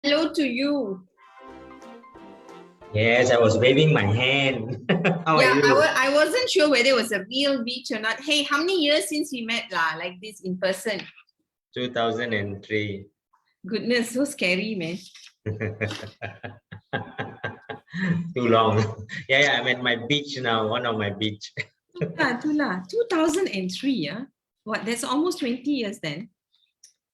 Hello to you. Yes, I was waving my hand. How are Yeah, you? I wasn't sure whether it was a real beach or not. Hey, how many years since we met like this in person? 2003. Goodness, so scary, man. Too long. Yeah, I'm at my beach now, one of my beach. Tula, 2003, yeah? What, that's almost 20 years then?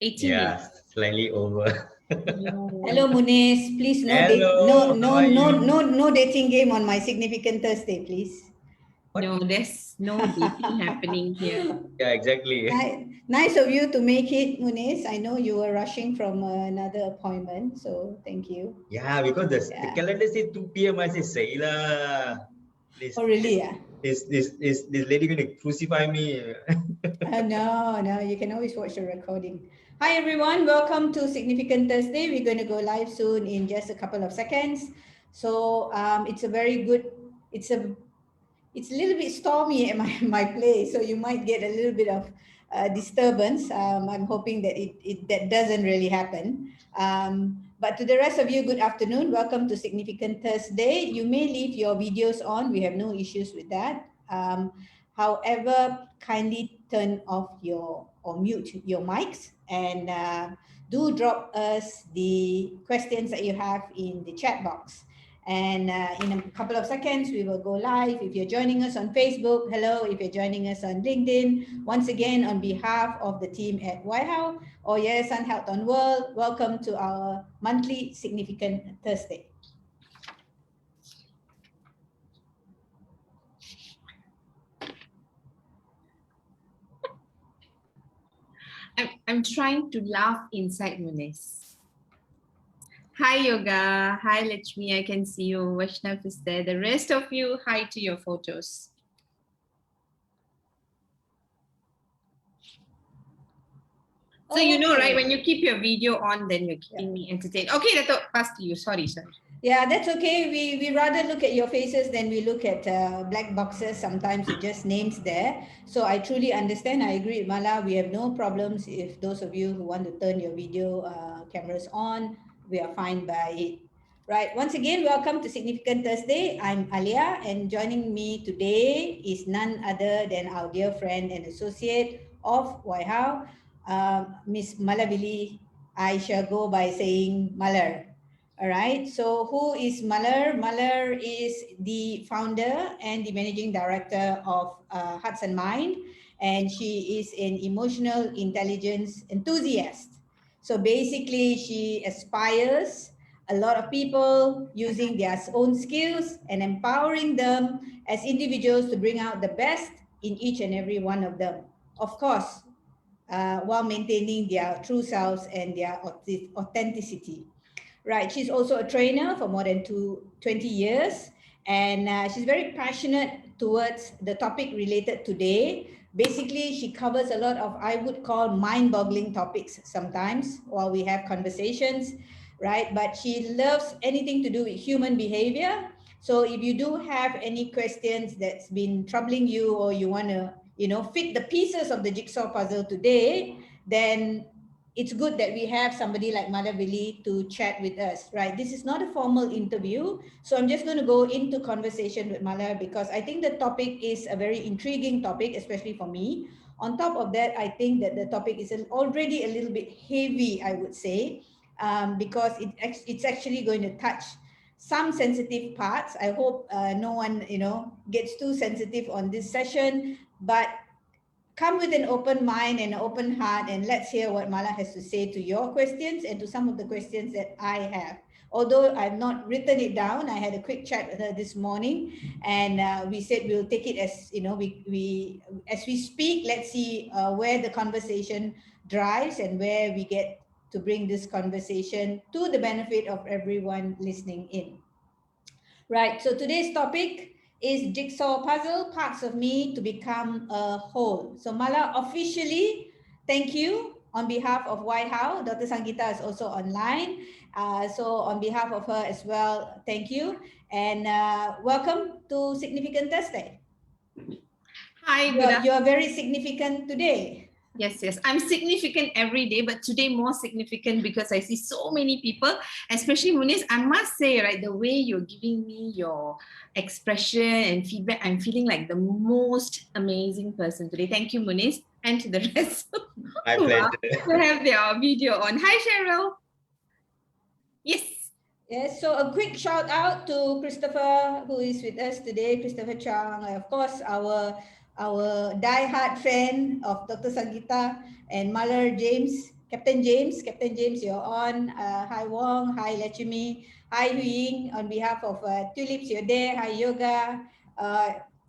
18 years. Yeah, slightly over. Hello, Munis. Please Hello, how are you? no dating game on my Significant Thursday, please. What? No, there's no dating happening here. Yeah, exactly. Nice of you to make it, Munis. I know you were rushing from another appointment, so thank you. Yeah, because the Yeah. calendar says 2 p.m. I say, Sailor. Oh, really? This lady going to crucify me. No, you can always watch the recording. Hi, everyone. Welcome to Significant Thursday. We're going to go live soon in just a couple of seconds. So it's a very good, it's a little bit stormy at my place, so you might get a little bit of disturbance. I'm hoping that that doesn't really happen. But to the rest of you, good afternoon. Welcome to Significant Thursday. You may leave your videos on. We have no issues with that. However, kindly turn off or mute your mics and do drop us the questions that you have in the chat box. And in a couple of seconds, we will go live. If you're joining us on Facebook, hello. If you're joining us on LinkedIn, once again, on behalf of the team at YHOW or Yayasan Health on World, welcome to our monthly Significant Thursday. I'm trying to laugh inside Munis. Hi, Yoga. Hi, Lakshmi. I can see you. Vaishnav is there. The rest of you, hi to your photos. So you know, right, when you keep your video on, then you're keeping me entertained. Okay, Dato', pass to you. Sorry. Yeah, that's okay. We rather look at your faces than we look at black boxes. Sometimes it just names there. So I truly understand. I agree with Mala. We have no problems if those of you who want to turn your video cameras on, we are fine by it. Right. Once again, welcome to Significant Thursday. I'm Alia, and joining me today is none other than our dear friend and associate of YHOW, Miss Malar Villi. I shall go by saying Malar. All right. So who is Malar? Malar is the founder and the managing director of Hearts and Mind, and she is an emotional intelligence enthusiast. So basically, she aspires a lot of people using their own skills and empowering them as individuals to bring out the best in each and every one of them. Of course, while maintaining their true selves and their authenticity. Right. She's also a trainer for more than 20 years. And she's very passionate towards the topic related today. Basically, she covers a lot of, I would call, mind-boggling topics sometimes while we have conversations, right? But she loves anything to do with human behavior. So if you do have any questions that's been troubling you, or you want to, fit the pieces of the jigsaw puzzle today, then it's good that we have somebody like Malar Villi to chat with us, right? This is not a formal interview, so I'm just going to go into conversation with Malar because I think the topic is a very intriguing topic, especially for me. On top of that, I think that the topic is already a little bit heavy, I would say, because it's actually going to touch some sensitive parts. I hope no one, gets too sensitive on this session, but come with an open mind and an open heart, and let's hear what Mala has to say to your questions and to some of the questions that I have. Although I've not written it down, I had a quick chat with her this morning, and we said we'll take it as, we as we speak. Let's see where the conversation drives and where we get to bring this conversation to the benefit of everyone listening in. Right, so today's topic is Jigsaw Puzzle, Parts of Me to Become a Whole. So Mala, officially, thank you on behalf of YHOW. Dr. Sangeeta is also online. So on behalf of her as well, thank you. And welcome to Significant Thursday. Hi, good afternoon. You're very significant today. Yes, yes. I'm significant every day, but today more significant because I see so many people, especially Muniz. I must say, right, the way you're giving me your expression and feedback, I'm feeling like the most amazing person today. Thank you, Muniz, and to the rest My who pleasure. have their video on. Hi, Cheryl. Yes. Yes, so a quick shout out to Christopher who is with us today, Christopher Chang, of course our die-hard fan of Dr. Sangeeta and Malar James, Captain James, you're on. Hi Wong, hi Lechimi, hi Hu Ying on behalf of Tulips, you're there. Hi Yoga,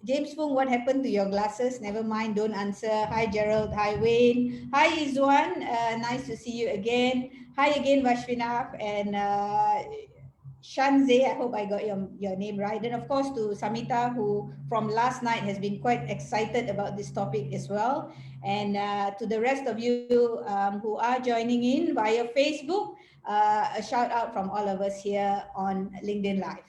James Fung, what happened to your glasses? Never mind, don't answer. Hi Gerald, hi Wayne, hi Izwan, nice to see you again. Hi again, Vashvinaf and Shanze. I hope I got your name right. And of course to Samita, who from last night has been quite excited about this topic as well. And to the rest of you who are joining in via Facebook, a shout out from all of us here on LinkedIn Live.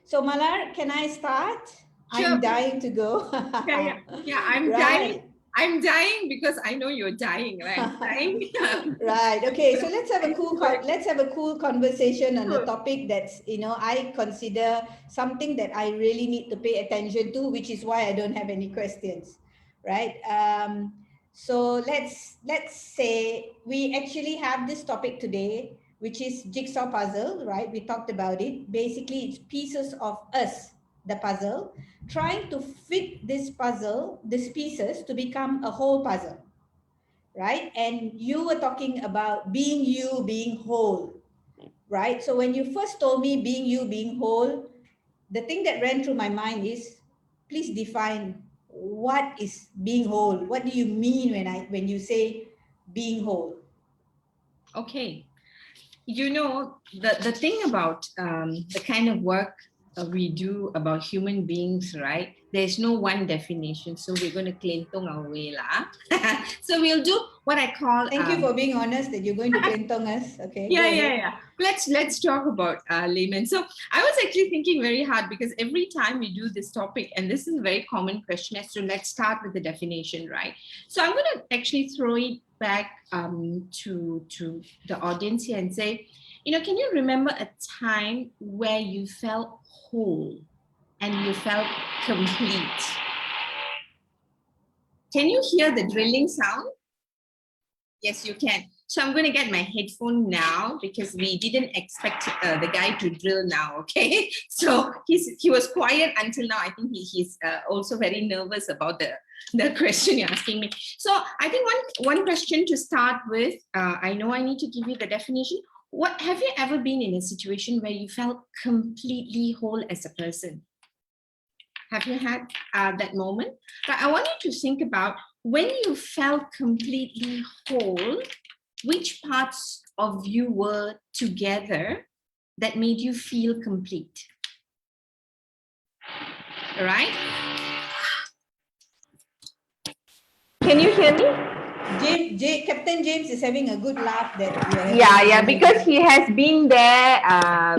So Malar, can I start? Sure. I'm dying to go. Yeah. I'm dying. Right. I'm dying because I know you're dying, right? I'm dying. Right. Okay. So let's have a cool conversation on a Sure. topic that's I consider something that I really need to pay attention to, which is why I don't have any questions, right? So let's say we actually have this topic today, which is jigsaw puzzle, right? We talked about it. Basically, it's pieces of us, the puzzle, trying to fit these pieces to become a whole puzzle, right? And you were talking about being you, being whole, right? So when you first told me being you, being whole, the thing that ran through my mind is, please define what is being whole. What do you mean when you say being whole? Okay. You know, the thing about the kind of work we do about human beings, right? There's no one definition. So we're going to klentong our way lah. So we'll do what I call... Thank you for being honest that you're going to klentong us. Okay, go ahead. Yeah. Let's talk about layman. So I was actually thinking very hard because every time we do this topic, and this is a very common question as to let's start with the definition, right? So I'm going to actually throw it back to the audience here and say, can you remember a time where you felt whole and you felt complete? Can you hear the drilling sound? Yes, you can. So I'm going to get my headphone now because we didn't expect the guy to drill now, okay? So he was quiet until now. I think he's also very nervous about the question you're asking me. So I think one question to start with, I know I need to give you the definition. What have you ever been in a situation where you felt completely whole as a person? Have you had that moment? But I want you to think about when you felt completely whole, which parts of you were together that made you feel complete? All right? Can you hear me? Captain James is having a good laugh that you're having. Yeah, because he has been there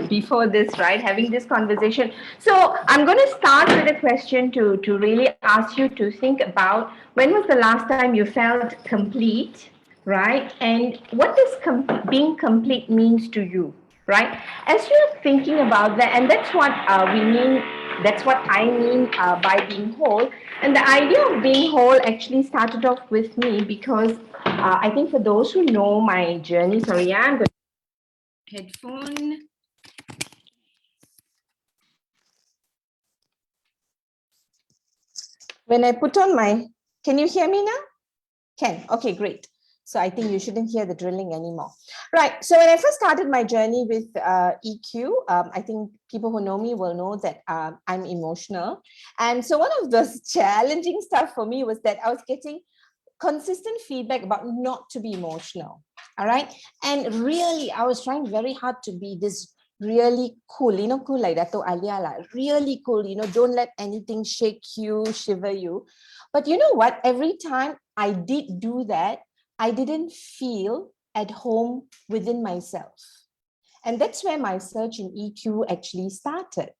before this, right? Having this conversation. So I'm going to start with a question to really ask you to think about when was the last time you felt complete, right? And what does being complete means to you, right? As you're thinking about that, and that's what we mean, that's what I mean by being whole. And the idea of being whole actually started off with me because I think for those who know my journey, sorry, I'm going to headphone. When I put on can you hear me now? Can, okay, great. So I think you shouldn't hear the drilling anymore. Right, so when I first started my journey with EQ, I think people who know me will know that I'm emotional. And so one of the challenging stuff for me was that I was getting consistent feedback about not to be emotional. All right. And really, I was trying very hard to be this really cool, cool like Dato' Alia, really cool, don't let anything shake you, shiver you. But you know what? Every time I did do that, I didn't feel at home within myself. And that's where my search in EQ actually started,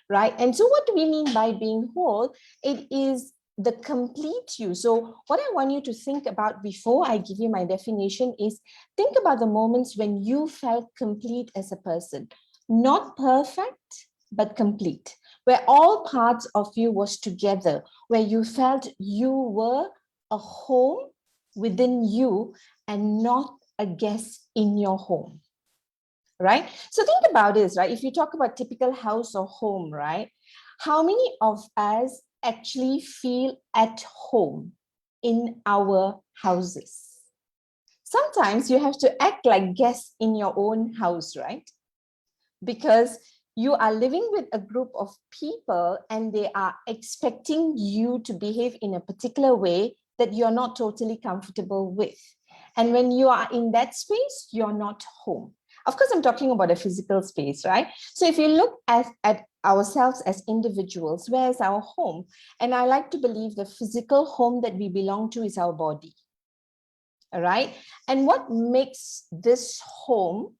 right? And so what do we mean by being whole? It is the complete you. So what I want you to think about before I give you my definition is think about the moments when you felt complete as a person, not perfect, but complete, where all parts of you was together, where you felt you were a home within you and not a guest in your home, right? So think about this, right? If you talk about typical house or home, right? How many of us actually feel at home in our houses? Sometimes you have to act like guests in your own house, right? Because you are living with a group of people and they are expecting you to behave in a particular way that you're not totally comfortable with. And when you are in that space, you're not home. Of course, I'm talking about a physical space, right? So if you look at ourselves as individuals, where is our home? And I like to believe the physical home that we belong to is our body. All right. And what makes this home,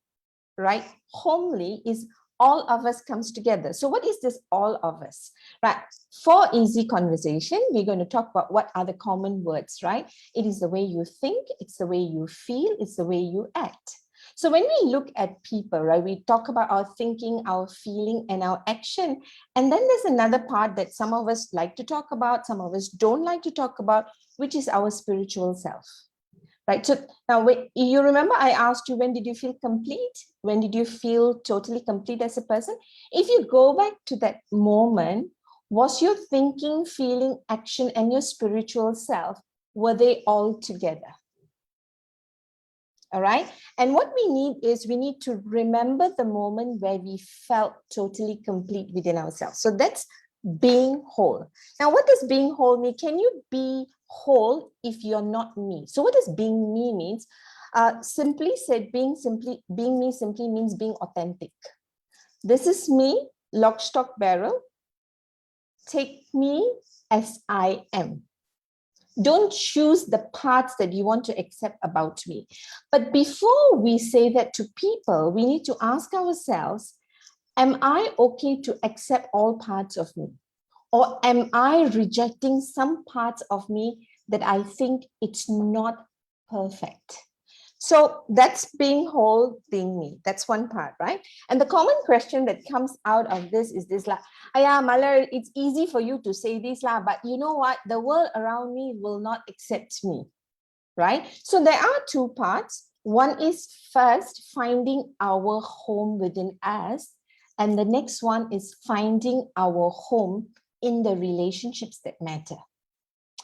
right, homely is all of us comes together. So what is this all of us, right? For easy conversation, we're going to talk about what are the common words, right? It is the way you think, it's the way you feel, it's the way you act. So when we look at people, right, we talk about our thinking, our feeling, and our action. And then there's another part that some of us like to talk about, some of us don't like to talk about, which is our spiritual self. Right. So now you remember I asked you, when did you feel complete? When did you feel totally complete as a person? If you go back to that moment, was your thinking, feeling, action, and your spiritual self, were they all together? All right. And what we need is we need to remember the moment where we felt totally complete within ourselves. So that's being whole. Now, what does being whole mean? Can you be whole if you're not me? So what does being me means? Simply said, being me simply means being authentic. This is me, lock, stock, barrel. Take me as I am. Don't choose the parts that you want to accept about me. But before we say that to people, we need to ask ourselves, am I okay to accept all parts of me? Or am I rejecting some parts of me that I think it's not perfect? So that's being whole, being me. That's one part, right? And the common question that comes out of this is this, like, "Aya, Malar, it's easy for you to say this, but you know what? The world around me will not accept me," right? So there are two parts. One is first finding our home within us. And the next one is finding our home in the relationships that matter.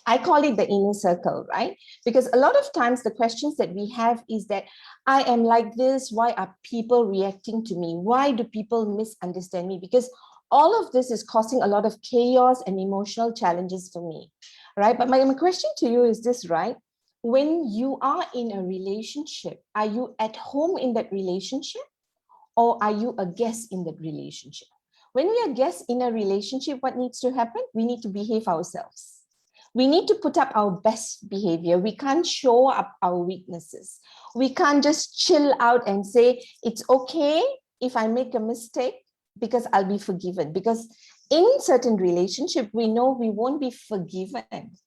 I call it the inner circle, right? Because a lot of times the questions that we have is that I am like this. Why are people reacting to me? Why do people misunderstand me? Because all of this is causing a lot of chaos and emotional challenges for me, right? But my question to you is this, right? When you are in a relationship, are you at home in that relationship, or are you a guest in that relationship? When we are guests in a relationship, what needs to happen? We need to behave ourselves. We need to put up our best behavior. We can't show up our weaknesses. We can't just chill out and say, it's okay if I make a mistake because I'll be forgiven. Because in certain relationship, we know we won't be forgiven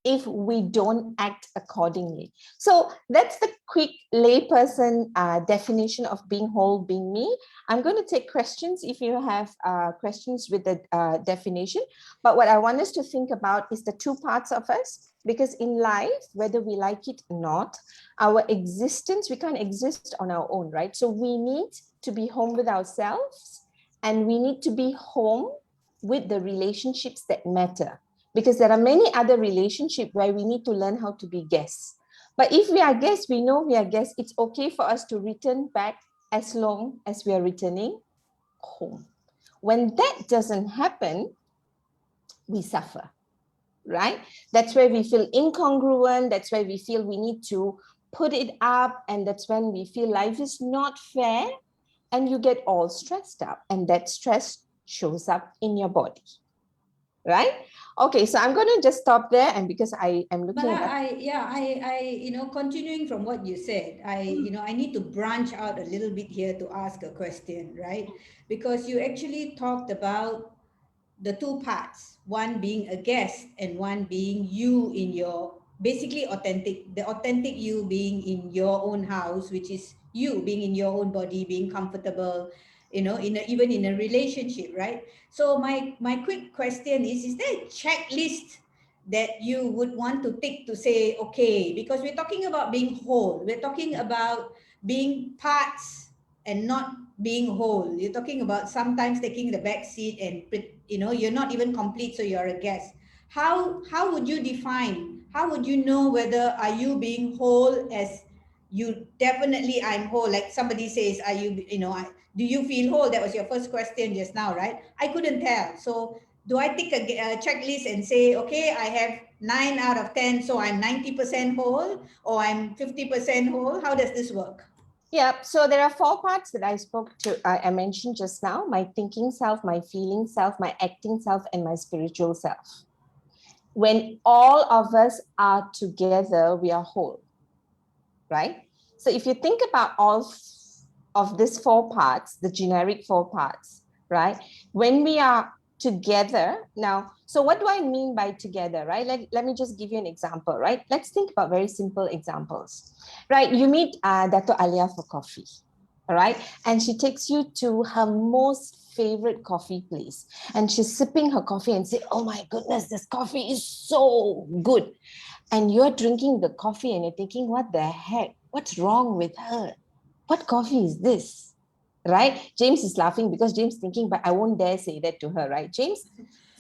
if we don't act accordingly. So that's the quick layperson definition of being whole, being me. I'm going to take questions if you have questions with the definition. But what I want us to think about is the two parts of us, because in life, whether we like it or not, our existence, we can't exist on our own, right? So we need to be home with ourselves, and we need to be home with the relationships that matter. Because there are many other relationships where we need to learn how to be guests. But if we are guests, we know we are guests, it's okay for us to return back as long as we are returning home. When that doesn't happen, we suffer, right? That's where we feel incongruent. That's where we feel we need to put it up. And that's when we feel life is not fair. And you get all stressed up. And that stress shows up in your body. Right? Okay, so I'm going to just stop there, and because I am looking Mala, at continuing from what you said, I need to branch out a little bit here to ask a question, right? Because you actually talked about the two parts, one being a guest and one being you in your, basically authentic, the authentic you being in your own house, which is you being in your own body, being comfortable, you know, even in a relationship, right? So my quick question is there a checklist that you would want to tick to say, okay, because we're talking about being whole, we're talking about being parts and not being whole. You're talking about sometimes taking the back seat and, you know, you're not even complete, so you're a guest. How would you define, how would you know whether are you being whole, as you definitely I'm whole, like somebody says, are you, you know, do you feel whole? That was your first question just now, right? I couldn't tell. So do I tick a checklist and say, okay, I have 9 out of 10, so I'm 90% whole, or I'm 50% whole? How does this work? Yeah, so there are 4 parts that I spoke to, I mentioned just now: my thinking self, my feeling self, my acting self, and my spiritual self. When all of us are together, we are whole, right? So if you think about all of these 4 parts, the generic 4 parts, right? When we are together now, so what do I mean by together, right? Let me just give you an example, right? Let's think about very simple examples, right? You meet Dato' Alia for coffee, all right? And she takes you to her most favorite coffee place, and she's sipping her coffee and say, oh my goodness, this coffee is so good. And you're drinking the coffee and you're thinking, what the heck? What's wrong with her? What coffee is this? Right? James is laughing because James thinking, but I won't dare say that to her, right, James?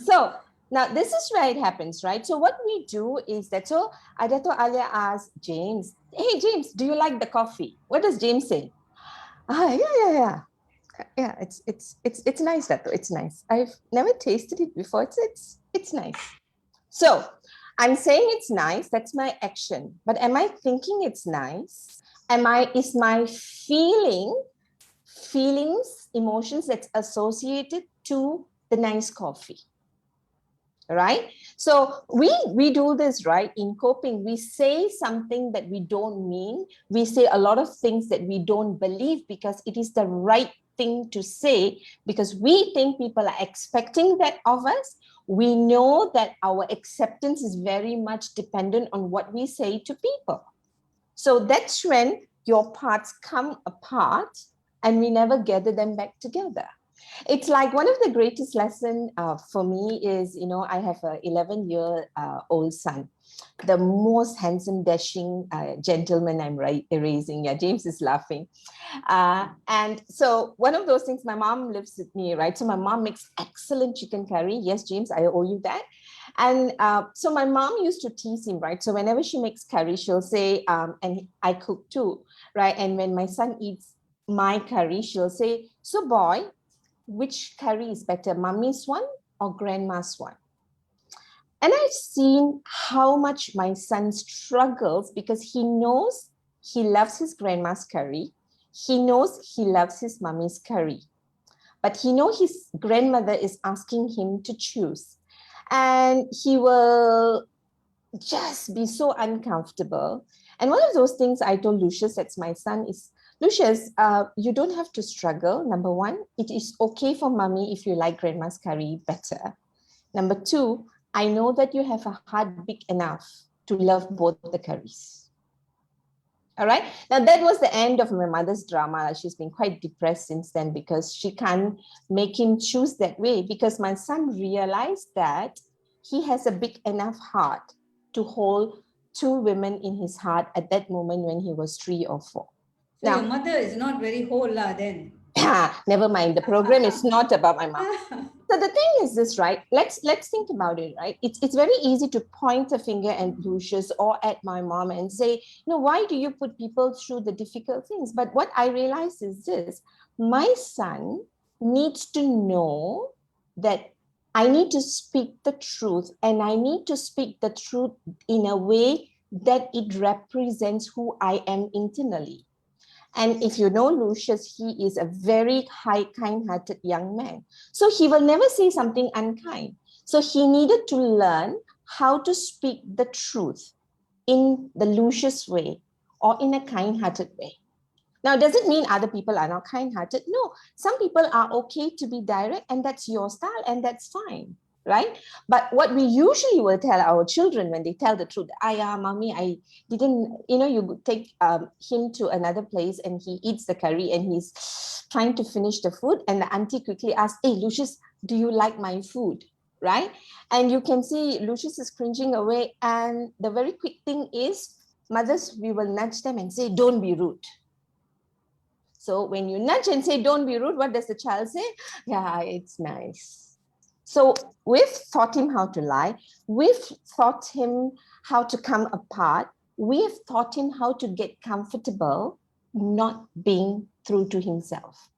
So now this is where it happens, right? So what we do is that, so Dato' Alia asks James, hey, James, do you like the coffee? What does James say? Yeah. Yeah, it's nice, Dato'. It's nice. I've never tasted it before. It's nice. So I'm saying it's nice, that's my action. But am I thinking it's nice? Is my feelings, emotions that's associated to the nice coffee? Right? So we do this, right? In coping, we say something that we don't mean. We say a lot of things that we don't believe because it is the right thing to say, because we think people are expecting that of us. We know that our acceptance is very much dependent on what we say to people. So that's when your parts come apart and we never gather them back together. It's like one of the greatest lessons for me is, you know, I have an 11-year-old son, the most handsome, dashing gentleman I'm raising. Yeah, James is laughing. And so one of those things, my mom lives with me, right? So my mom makes excellent chicken curry. Yes, James, I owe you that. And so my mom used to tease him, right? So whenever she makes curry, she'll say, and I cook too, right? And when my son eats my curry, she'll say, so boy, which curry is better, mommy's one or grandma's one? And I've seen how much my son struggles because he knows he loves his grandma's curry. He knows he loves his mommy's curry. But he knows his grandmother is asking him to choose. And he will just be so uncomfortable. And one of those things I told Lucius, that's my son, is, Lucius, you don't have to struggle. Number one, it is okay for mommy if you like grandma's curry better. Number two, I know that you have a heart big enough to love both the curries. All right. Now that was the end of my mother's drama. She's been quite depressed since then because she can't make him choose that way, because my son realized that he has a big enough heart to hold 2 women in his heart at that moment when he was 3 or 4. So now, your mother is not very whole then. Never mind. The program is not about my mom. So the thing is this, right? Let's think about it, right? It's very easy to point a finger at Lucius or at my mom and say, why do you put people through the difficult things? But what I realize is this: my son needs to know that I need to speak the truth, and I need to speak the truth in a way that it represents who I am internally. And if you know Lucius, he is a very kind-hearted young man. So he will never say something unkind. So he needed to learn how to speak the truth in the Lucius way or in a kind-hearted way. Now, does it mean other people are not kind-hearted? No, some people are okay to be direct, and that's your style, and that's fine, right? But what we usually will tell our children when they tell the truth, yeah, mommy, I didn't, you take him to another place and he eats the curry and he's trying to finish the food, and the auntie quickly asks, hey, Lucius, do you like my food? Right? And you can see Lucius is cringing away, and the very quick thing is, mothers, we will nudge them and say, don't be rude. So when you nudge and say, don't be rude, what does the child say? Yeah, it's nice. So we've taught him how to lie. We've taught him how to come apart. We've taught him how to get comfortable not being true to himself.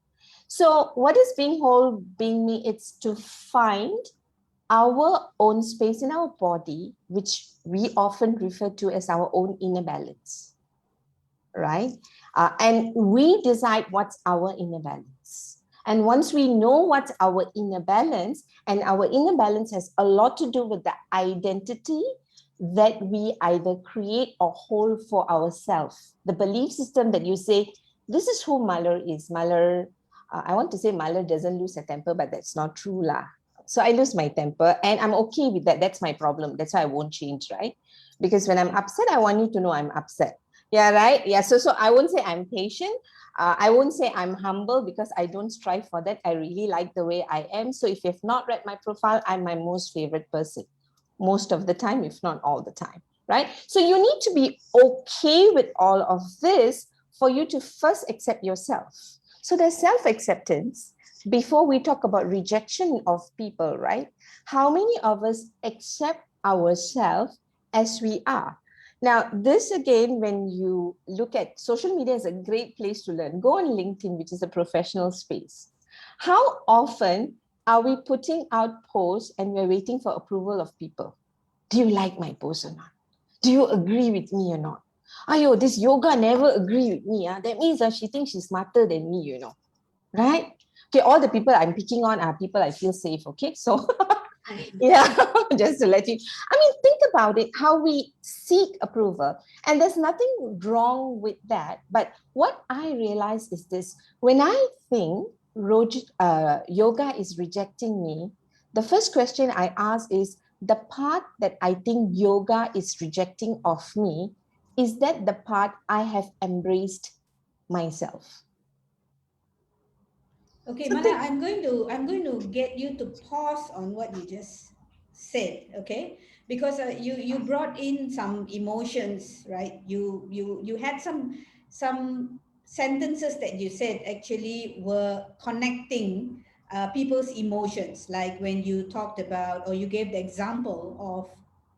So what is being whole, being me? It's to find our own space in our body, which we often refer to as our own inner balance, right? And we decide what's our inner balance. And once we know what's our inner balance, and our inner balance has a lot to do with the identity that we either create or hold for ourselves. The belief system that you say, this is who Malar is. Malar, I want to say Malar doesn't lose her temper, but that's not true lah. So I lose my temper and I'm okay with that. That's my problem. That's why I won't change, right? Because when I'm upset, I want you to know I'm upset. Yeah, right. Yeah. So I won't say I'm patient. I won't say I'm humble because I don't strive for that. I really like the way I am. So if you've not read my profile, I'm my most favorite person most of the time, if not all the time, right? So you need to be okay with all of this for you to first accept yourself. So there's self-acceptance before we talk about rejection of people, right? How many of us accept ourselves as we are? Now, this again, when you look at social media, is a great place to learn. Go on LinkedIn, which is a professional space. How often are we putting out posts and we're waiting for approval of people? Do you like my post or not? Do you agree with me or not? Ayo, this yoga never agree with me. That means she thinks she's smarter than me, right? Okay, all the people I'm picking on are people I feel safe, okay? So yeah, just to let you, think about it, how we seek approval. And there's nothing wrong with that. But what I realize is this, when I think yoga is rejecting me, the first question I ask is, the part that I think yoga is rejecting of me, is that the part I have embraced myself? Okay, Mala, I'm going to get you to pause on what you just said, okay? Because you brought in some emotions, right? You had some sentences that you said actually were connecting people's emotions, like when you talked about, or you gave the example of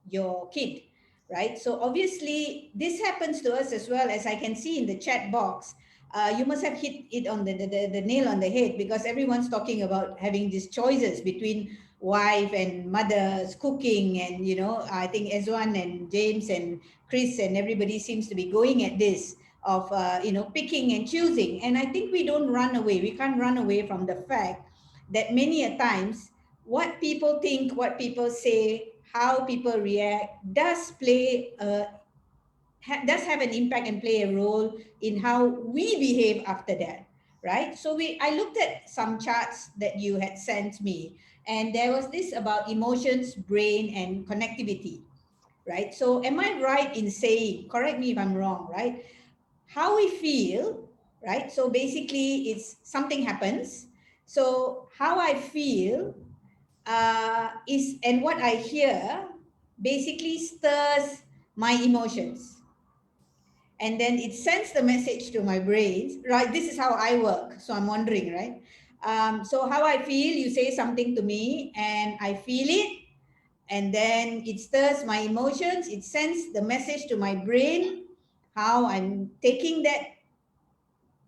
your kid, right? So obviously this happens to us as well, as I can see in the chat box. You must have hit it on the nail on the head, because everyone's talking about having these choices between wife and mother's cooking, and I think Ezwan and James and Chris and everybody seems to be going at this of picking and choosing. And I think we can't run away from the fact that many a times what people think, what people say, how people react does does have an impact and play a role in how we behave after that, right? So I looked at some charts that you had sent me, and there was this about emotions, brain, and connectivity, right? So am I right in saying, correct me if I'm wrong, right? How we feel, right? So basically it's something happens. So how I feel is, and what I hear basically stirs my emotions, and then it sends the message to my brain, right? This is how I work. So I'm wondering, right? So how I feel, you say something to me and I feel it, and then it stirs my emotions. It sends the message to my brain, how I'm taking that,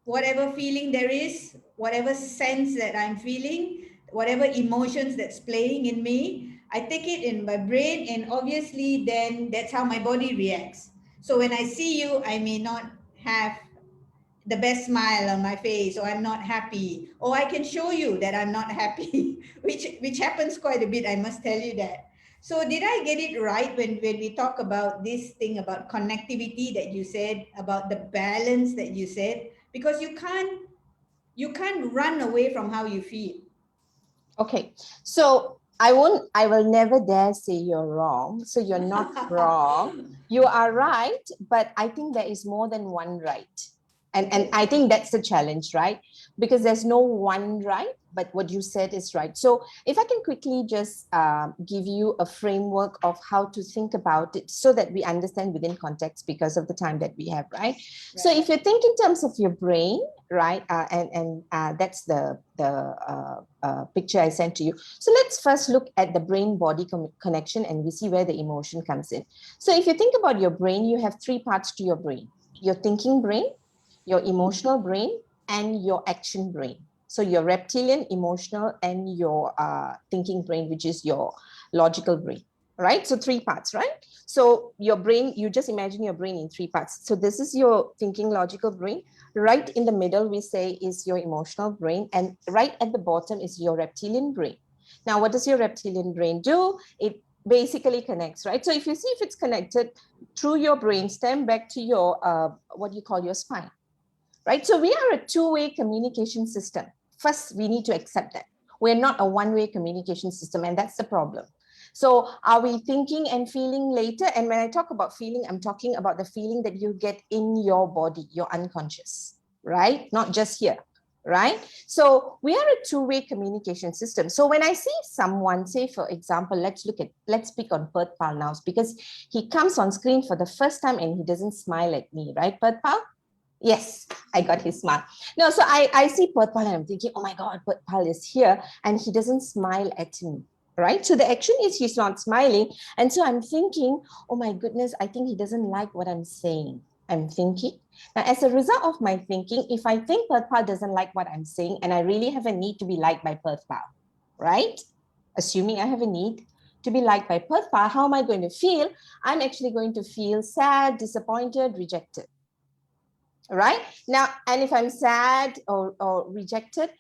whatever feeling there is, whatever sense that I'm feeling, whatever emotions that's playing in me, I take it in my brain, and obviously then that's how my body reacts. So when I see you, I may not have the best smile on my face, or I'm not happy, or I can show you that I'm not happy, which happens quite a bit, I must tell you that. So did I get it right when we talk about this thing about connectivity that you said, about the balance that you said? because you can't run away from how you feel. Okay, so I will never dare say you're wrong. So you're not wrong. You are right, but I think there is more than one right. And I think that's the challenge, right? Because there's no one right, but what you said is right. So if I can quickly just give you a framework of how to think about it so that we understand within context because of the time that we have, right? So if you think in terms of your brain, right, and that's the picture I sent to you. So let's first look at the brain-body connection and we see where the emotion comes in. So if you think about your brain, you have three parts to your brain: your thinking brain, your emotional brain, and your action brain. So your reptilian, emotional, and your thinking brain, which is your logical brain, right? So three parts, right? So your brain, you just imagine your brain in three parts. So this is your thinking logical brain. Right in the middle, we say is your emotional brain, and right at the bottom is your reptilian brain. Now, what does your reptilian brain do? It basically connects, right? So if you see if it's connected through your brainstem back to your, what you call your spine, right? So we are a two-way communication system. First, we need to accept that. We're not a one-way communication system, and that's the problem. So are we thinking and feeling later? And when I talk about feeling, I'm talking about the feeling that you get in your body, your unconscious, right? Not just here, right? So we are a two-way communication system. So when I see someone, say, for example, let's pick on Perthpal now, because he comes on screen for the first time and he doesn't smile at me, right, Perthpal? Yes, I got his smile. No, so I see Perthpal and I'm thinking, oh my God, Perthpal is here and he doesn't smile at me, right? So the action is he's not smiling. And so I'm thinking, oh my goodness, I think he doesn't like what I'm saying. I'm thinking. Now, as a result of my thinking, if I think Perthpal doesn't like what I'm saying and I really have a need to be liked by Perthpal, right? Assuming I have a need to be liked by Perthpal, how am I going to feel? I'm actually going to feel sad, disappointed, rejected. Right now, and if I'm sad or rejected,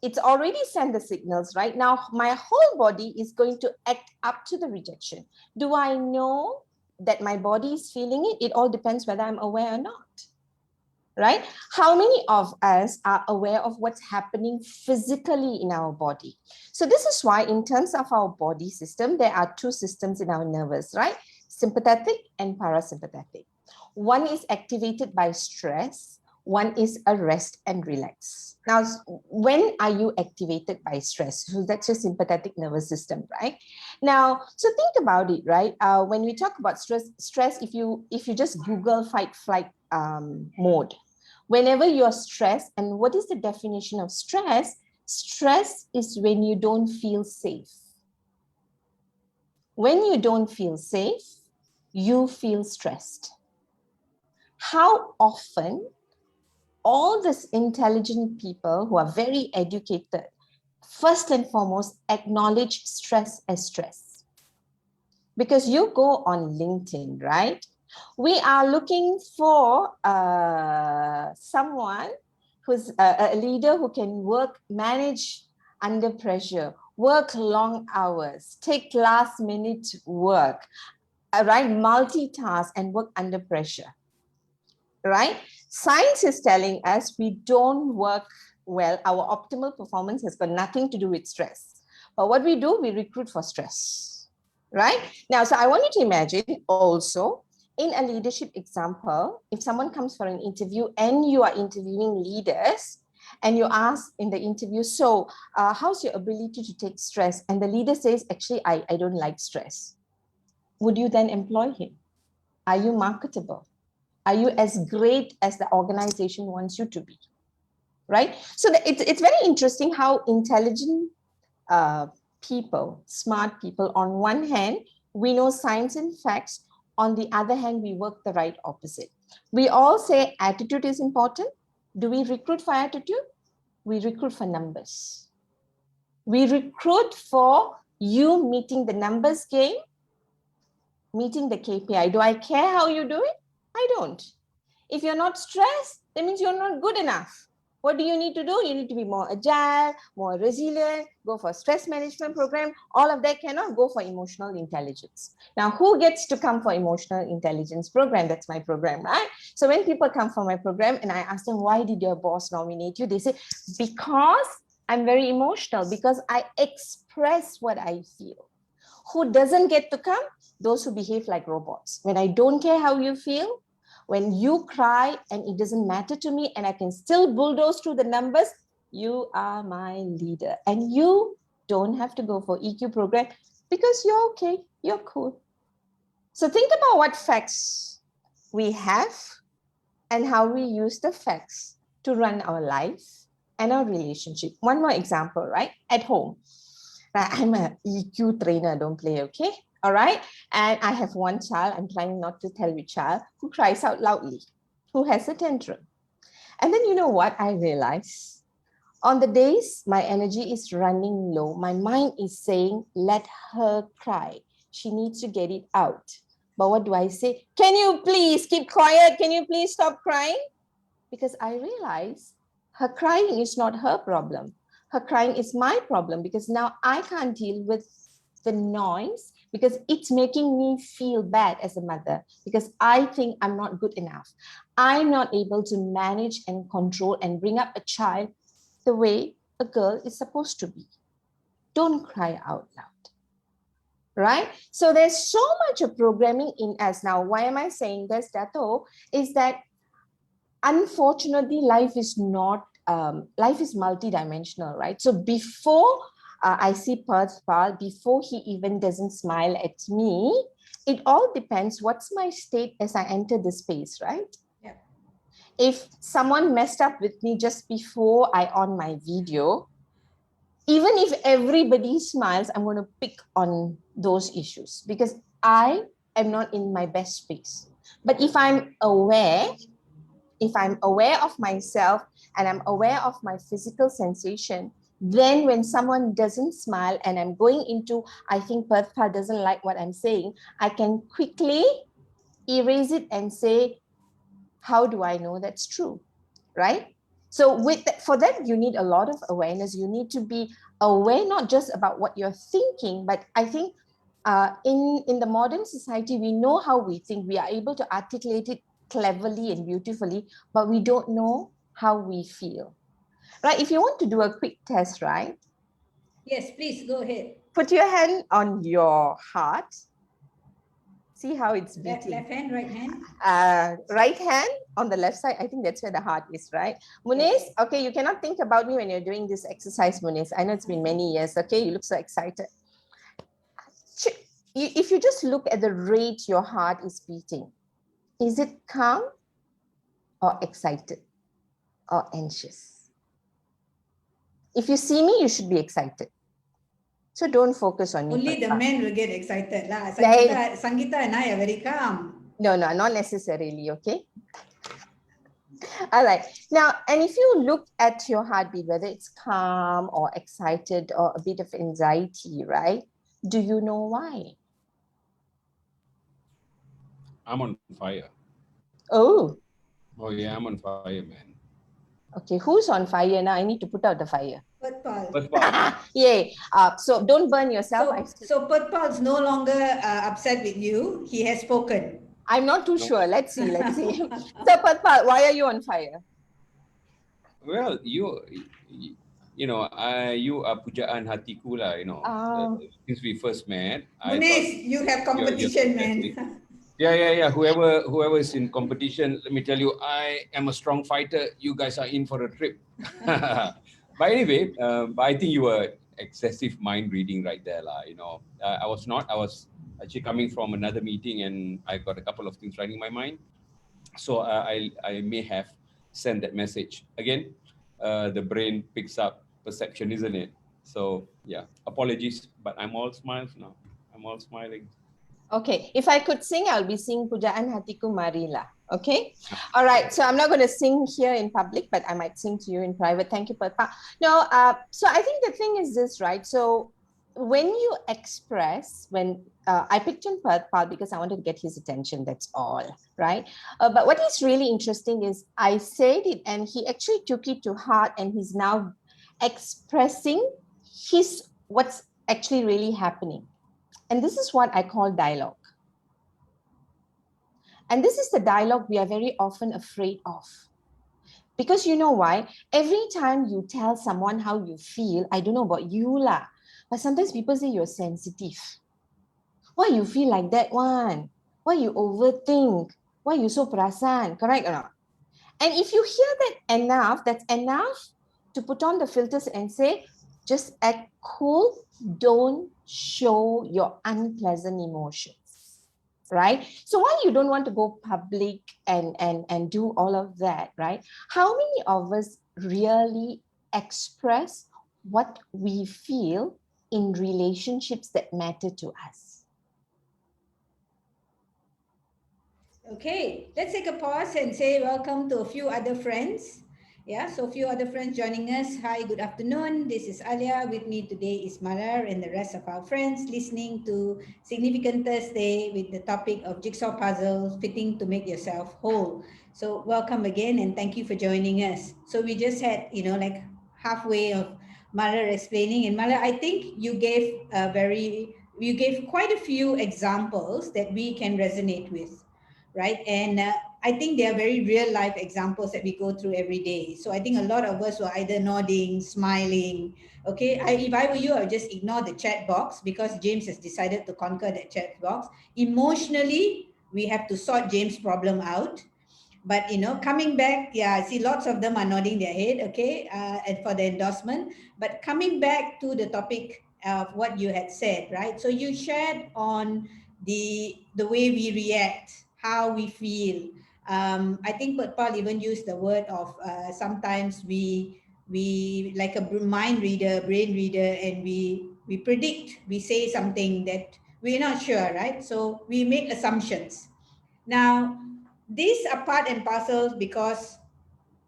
it's already sent the signals. Right now, my whole body is going to act up to the rejection. Do I know that my body is feeling it? It all depends whether I'm aware or not. Right? How many of us are aware of what's happening physically in our body? So this is why, in terms of our body system, there are two systems in our nervous, right? Sympathetic and parasympathetic. One is activated by stress. One is a rest and relax. Now, when are you activated by stress? So that's your sympathetic nervous system, right? Now, so think about it, right? When we talk about stress, if you just Google fight flight mode, whenever you're stressed, and what is the definition of stress? Stress is when you don't feel safe. When you don't feel safe, you feel stressed. How often all these intelligent people who are very educated, first and foremost, acknowledge stress as stress? Because you go on LinkedIn, right? We are looking for someone who's a leader who can manage under pressure, work long hours, take last minute work, right? Multitask and work under pressure, right? Science is telling us we don't work well. Our optimal performance has got nothing to do with stress. But what we do, we recruit for stress, right? Now, so I want you to imagine also in a leadership example, if someone comes for an interview and you are interviewing leaders and you ask in the interview, so how's your ability to take stress? And the leader says, actually, I don't like stress. Would you then employ him? Are you marketable? Are you as great as the organization wants you to be? Right? So it's very interesting how intelligent people, smart people, on one hand, we know science and facts. On the other hand, we work the right opposite. We all say attitude is important. Do we recruit for attitude? We recruit for numbers. We recruit for you meeting the numbers game, meeting the KPI. Do I care how you do it? I don't. If you're not stressed, that means you're not good enough. What do you need to do? You need to be more agile, more resilient, go for stress management program. All of that cannot go for emotional intelligence. Now, who gets to come for emotional intelligence program? That's my program, right? So when people come for my program and I ask them, why did your boss nominate you? They say, because I'm very emotional, because I express what I feel. Who doesn't get to come? Those who behave like robots. When I don't care how you feel, when you cry and it doesn't matter to me and I can still bulldoze through the numbers, you are my leader. And you don't have to go for EQ program because you're okay, you're cool. So think about what facts we have and how we use the facts to run our life and our relationship. One more example, right? At home. I'm an EQ trainer, don't play, okay? All right. And I have one child, I'm trying not to tell which child, who cries out loudly, who has a tantrum. And then you know what I realize? On the days my energy is running low, my mind is saying, let her cry. She needs to get it out. But what do I say? Can you please keep quiet? Can you please stop crying? Because I realize her crying is not her problem. Her crying is my problem because now I can't deal with the noise because it's making me feel bad as a mother because I think I'm not good enough. I'm not able to manage and control and bring up a child the way a girl is supposed to be. Don't cry out loud, right? So there's so much of programming in us. Now, why am I saying this, Dato? Is that unfortunately, life is not, life is multidimensional, right? So before I see Perthpal, before he even doesn't smile at me, it all depends what's my state as I enter the space, right? Yeah. If someone messed up with me just before I on my video, even if everybody smiles, I'm going to pick on those issues because I am not in my best space. But if I'm aware of myself and I'm aware of my physical sensation, then when someone doesn't smile and I'm going into, I think Perthpal doesn't like what I'm saying, I can quickly erase it and say, how do I know that's true, right? So for that, you need a lot of awareness. You need to be aware, not just about what you're thinking, but I think in the modern society, we know how we think. We are able to articulate it cleverly and beautifully, but we don't know how we feel, right? If you want to do a quick test, right? Yes, please go ahead. Put your hand on your heart. See how it's beating. Left hand, right hand. Right hand on the left side. I think that's where the heart is, right? Muniz, okay, you cannot think about me when you're doing this exercise, Muniz. I know it's been many years, okay? You look so excited. If you just look at the rate your heart is beating, is it calm or excited or anxious? If you see me, you should be excited. So don't focus on me. Only the men will get excited. lah. Right. Sangeeta and I are very calm. No, not necessarily, okay? All right. Now, and if you look at your heartbeat, whether it's calm or excited or a bit of anxiety, right? Do you know why? I'm on fire. Oh. Oh yeah, I'm on fire, man. Okay, who's on fire now? I need to put out the fire. Perthpal. Yay. So don't burn yourself. So Perthpal's no longer upset with you. He has spoken. I'm not too sure. Let's see. So Perthpal, why are you on fire? Well, you are pujaan hatiku lah, since we first met. Muniz, you have competition, man. Yeah. Whoever is in competition, let me tell you, I am a strong fighter. You guys are in for a trip. But anyway, I think you were excessive mind reading right there, lah. I was not. I was actually coming from another meeting, and I got a couple of things running in my mind. So I may have sent that message again. The brain picks up perception, isn't it? So yeah, apologies, but I'm all smiles now. I'm all smiling. Okay, if I could sing, I'll be singing Pujaan Hatiku Marila. Okay, all right. So I'm not going to sing here in public, but I might sing to you in private. Thank you, Perthpal. No, so I think the thing is this, right? So when you express, when I picked on Pal because I wanted to get his attention, that's all, right? But what is really interesting is I said it and he actually took it to heart and he's now expressing what's actually really happening. And this is what I call dialogue. And this is the dialogue we are very often afraid of. Because you know why? Every time you tell someone how you feel, I don't know about you lah, but sometimes people say you're sensitive. Why you feel like that one? Why you overthink? Why you so perasan? Correct or not? And if you hear that enough, that's enough to put on the filters and say, just act cool. Don't show your unpleasant emotions. Right? So why you don't want to go public and do all of that, right? How many of us really express what we feel in relationships that matter to us? Okay, let's take a pause and say welcome to a few other friends. Yeah, so a few other friends joining us. Hi, good afternoon. This is Alia. With me today is Malar and the rest of our friends listening to Significant Thursday with the topic of jigsaw puzzles fitting to make yourself whole. So welcome again and thank you for joining us. So we just had, like halfway of Malar explaining. And Malar, I think you gave quite a few examples that we can resonate with, right? And I think they are very real life examples that we go through every day. So I think a lot of us were either nodding, smiling. Okay, if I were you, I would just ignore the chat box because James has decided to conquer that chat box. Emotionally, we have to sort James' problem out. But coming back, yeah, I see lots of them are nodding their head, okay, and for the endorsement. But coming back to the topic of what you had said, right? So you shared on the way we react, how we feel. I think Paul even used the word of sometimes we like a brain reader, and we predict, we say something that we're not sure, right? So we make assumptions. Now, these are part and parcels because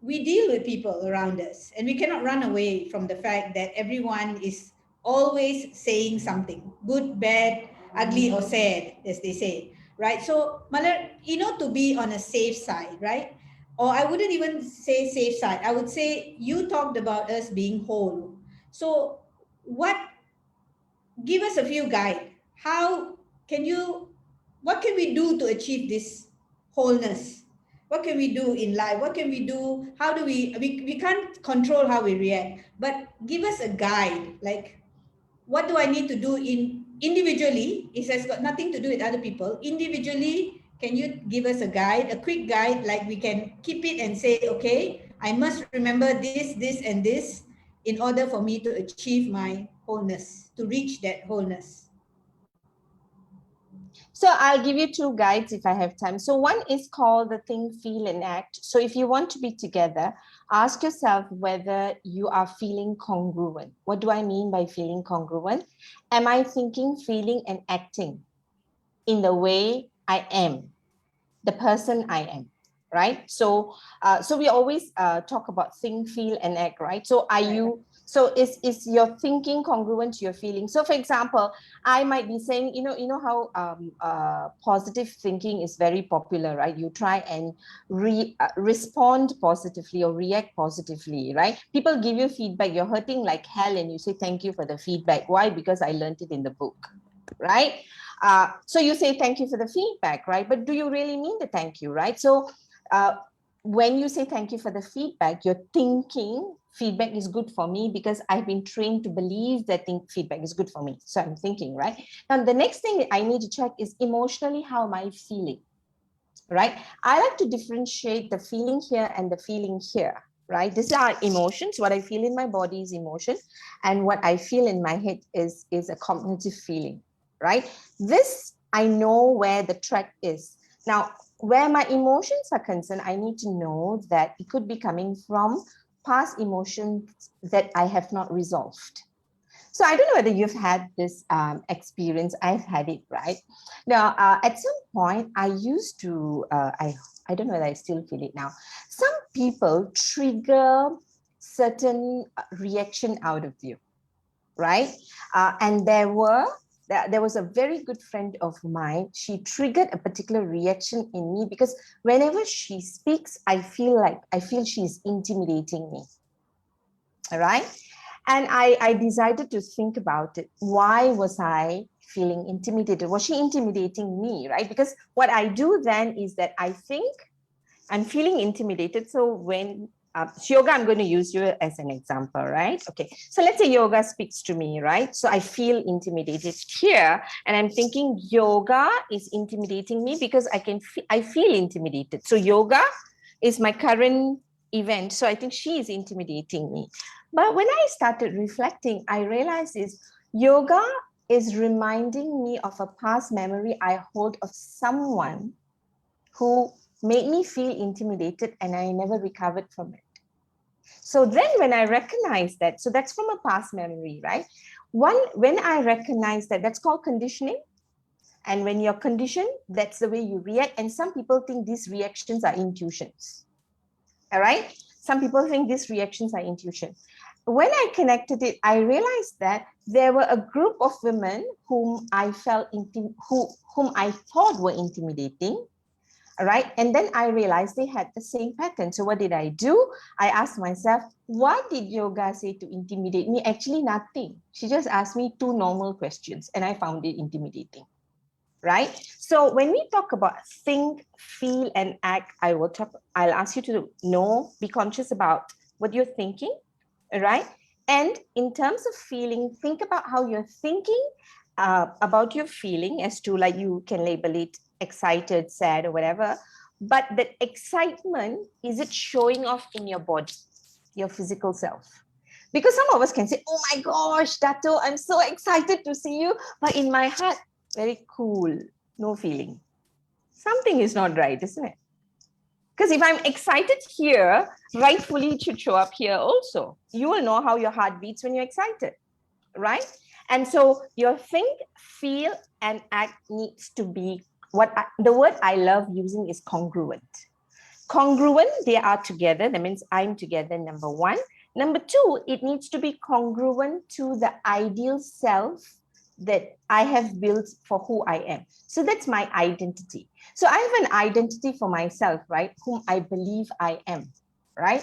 we deal with people around us and we cannot run away from the fact that everyone is always saying something good, bad, ugly, or sad, as they say, right? So, Malar, to be on a safe side, right? Or I wouldn't even say safe side, I would say you talked about us being whole. So, give us a few guide. How can you, what can we do to achieve this wholeness? What can we do in life? What can we do? How do we can't control how we react, but give us a guide. Like, what do I need to do individually? It has got nothing to do with other people. Individually, can you give us a guide, a quick guide, like we can keep it and say, okay, I must remember this, and this in order for me to achieve my wholeness, to reach that wholeness. So I'll give you two guides if I have time. So one is called the think, feel, and act. So if you want to be together, ask yourself whether you are feeling congruent. What do I mean by feeling congruent? Am I thinking, feeling, and acting in the way I am, the person I am, right? So we always talk about think, feel, and act, right? So are you, so is your thinking congruent to your feelings? So for example, I might be saying, you know how positive thinking is very popular, right? You try and respond positively or react positively, right? People give you feedback, you're hurting like hell, and you say, thank you for the feedback. Why? Because I learned it in the book, right? So you say thank you for the feedback, right? But do you really mean the thank you, right? So when you say thank you for the feedback, you're thinking feedback is good for me because I've been trained to believe that feedback is good for me. So I'm thinking, right? Now, the next thing I need to check is emotionally, how am I feeling, right? I like to differentiate the feeling here and the feeling here, right? These are emotions. What I feel in my body is emotion, and what I feel in my head is a cognitive feeling, right? This, I know where the track is. Now, where my emotions are concerned, I need to know that it could be coming from past emotions that I have not resolved. So I don't know whether you've had this experience. I've had it, right? Now, at some point, I used to, I don't know whether I still feel it now. Some people trigger certain reaction out of you, right? And there there was a very good friend of mine. She triggered a particular reaction in me because whenever she speaks, I feel she's intimidating me. All right. And I decided to think about it. Why was I feeling intimidated? Was she intimidating me, right? Because what I do then is that I think I'm feeling intimidated. So when Yoga, I'm going to use you as an example, right? Okay. So let's say Yoga speaks to me, right? So I feel intimidated here, and I'm thinking Yoga is intimidating me because I feel intimidated. So Yoga is my current event. So I think she is intimidating me. But when I started reflecting, I realized Yoga is reminding me of a past memory I hold of someone who made me feel intimidated, and I never recovered from it. So then when I recognize that, so that's from a past memory, right? When I recognize that, that's called conditioning. And when you're conditioned, that's the way you react. And some people think these reactions are intuitions. All right? Some people think these reactions are intuition. When I connected it, I realized that there were a group of women whom I thought were intimidating. All right. And then I realized they had the same pattern. So what did I do? I asked myself, what did Yoga say to intimidate me? Actually, nothing. She just asked me 2 normal questions and I found it intimidating. Right. So when we talk about think, feel, and act, I'll ask you to be conscious about what you're thinking. Right. And in terms of feeling, think about how you're thinking about your feeling as to, like, you can label it excited, sad, or whatever. But that excitement, is it showing off in your body, your physical self? Because some of us can say, oh my gosh, Dato, I'm so excited to see you. But in my heart, very cool, no feeling. Something is not right, isn't it? Because if I'm excited here, rightfully it should show up here also. You will know how your heart beats when you're excited, right? And so your think, feel, and act needs to be the word I love using is congruent. Congruent, they are together. That means I'm together, number 1. Number 2, it needs to be congruent to the ideal self that I have built for who I am. So that's my identity. So I have an identity for myself, right? Whom I believe I am, right?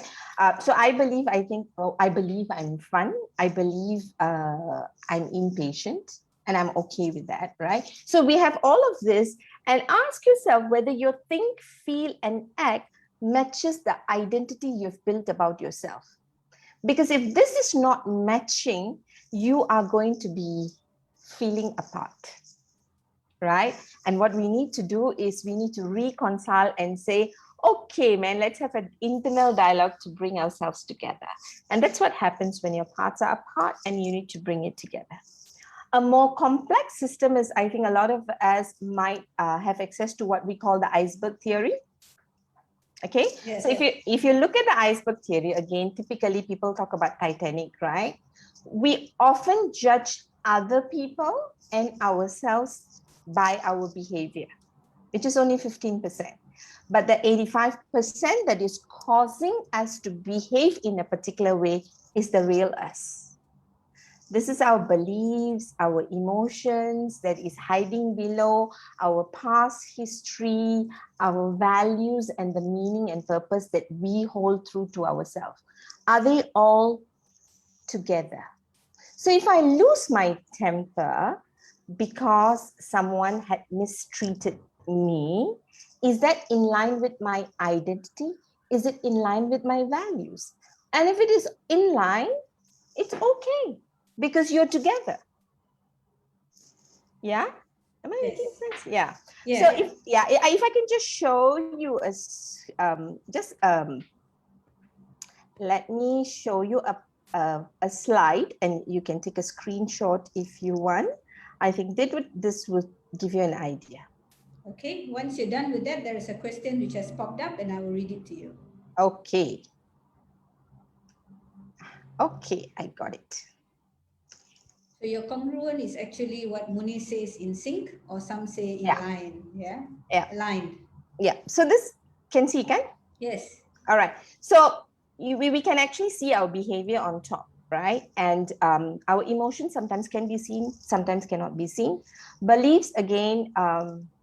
So I believe I'm fun. I believe I'm impatient, and I'm okay with that, right? So we have all of this, and ask yourself whether your think, feel, and act matches the identity you've built about yourself. Because if this is not matching, you are going to be feeling apart, right? And what we need to do is we need to reconcile and say, okay, man, let's have an internal dialogue to bring ourselves together. And that's what happens when your parts are apart and you need to bring it together. A more complex system is, I think a lot of us might have access to what we call the iceberg theory. Okay, Yes, so if you look at the iceberg theory, again, typically people talk about Titanic, right? We often judge other people and ourselves by our behavior, which is only 15%. But the 85% that is causing us to behave in a particular way is the real us. This is our beliefs, our emotions that is hiding below, our past history, our values, and the meaning and purpose that we hold true to ourselves. Are they all together? So if I lose my temper because someone had mistreated me, is that in line with my identity? Is it in line with my values? And if it is in line, it's okay because you're together. Yeah? Am I making sense? Yeah. Yeah. So if I can just show you let me show you a slide, and you can take a screenshot if you want. I think this would give you an idea. Okay, once you're done with that, there is a question which has popped up and I will read it to you. Okay. Okay, I got it. So your congruent is actually what Muni says in sync, or some say in line. Yeah? Yeah. Aligned. Yeah. So this can see, can? Yes. All right. So we can actually see our behavior on top. right? And our emotions sometimes can be seen, sometimes cannot be seen. Beliefs, again,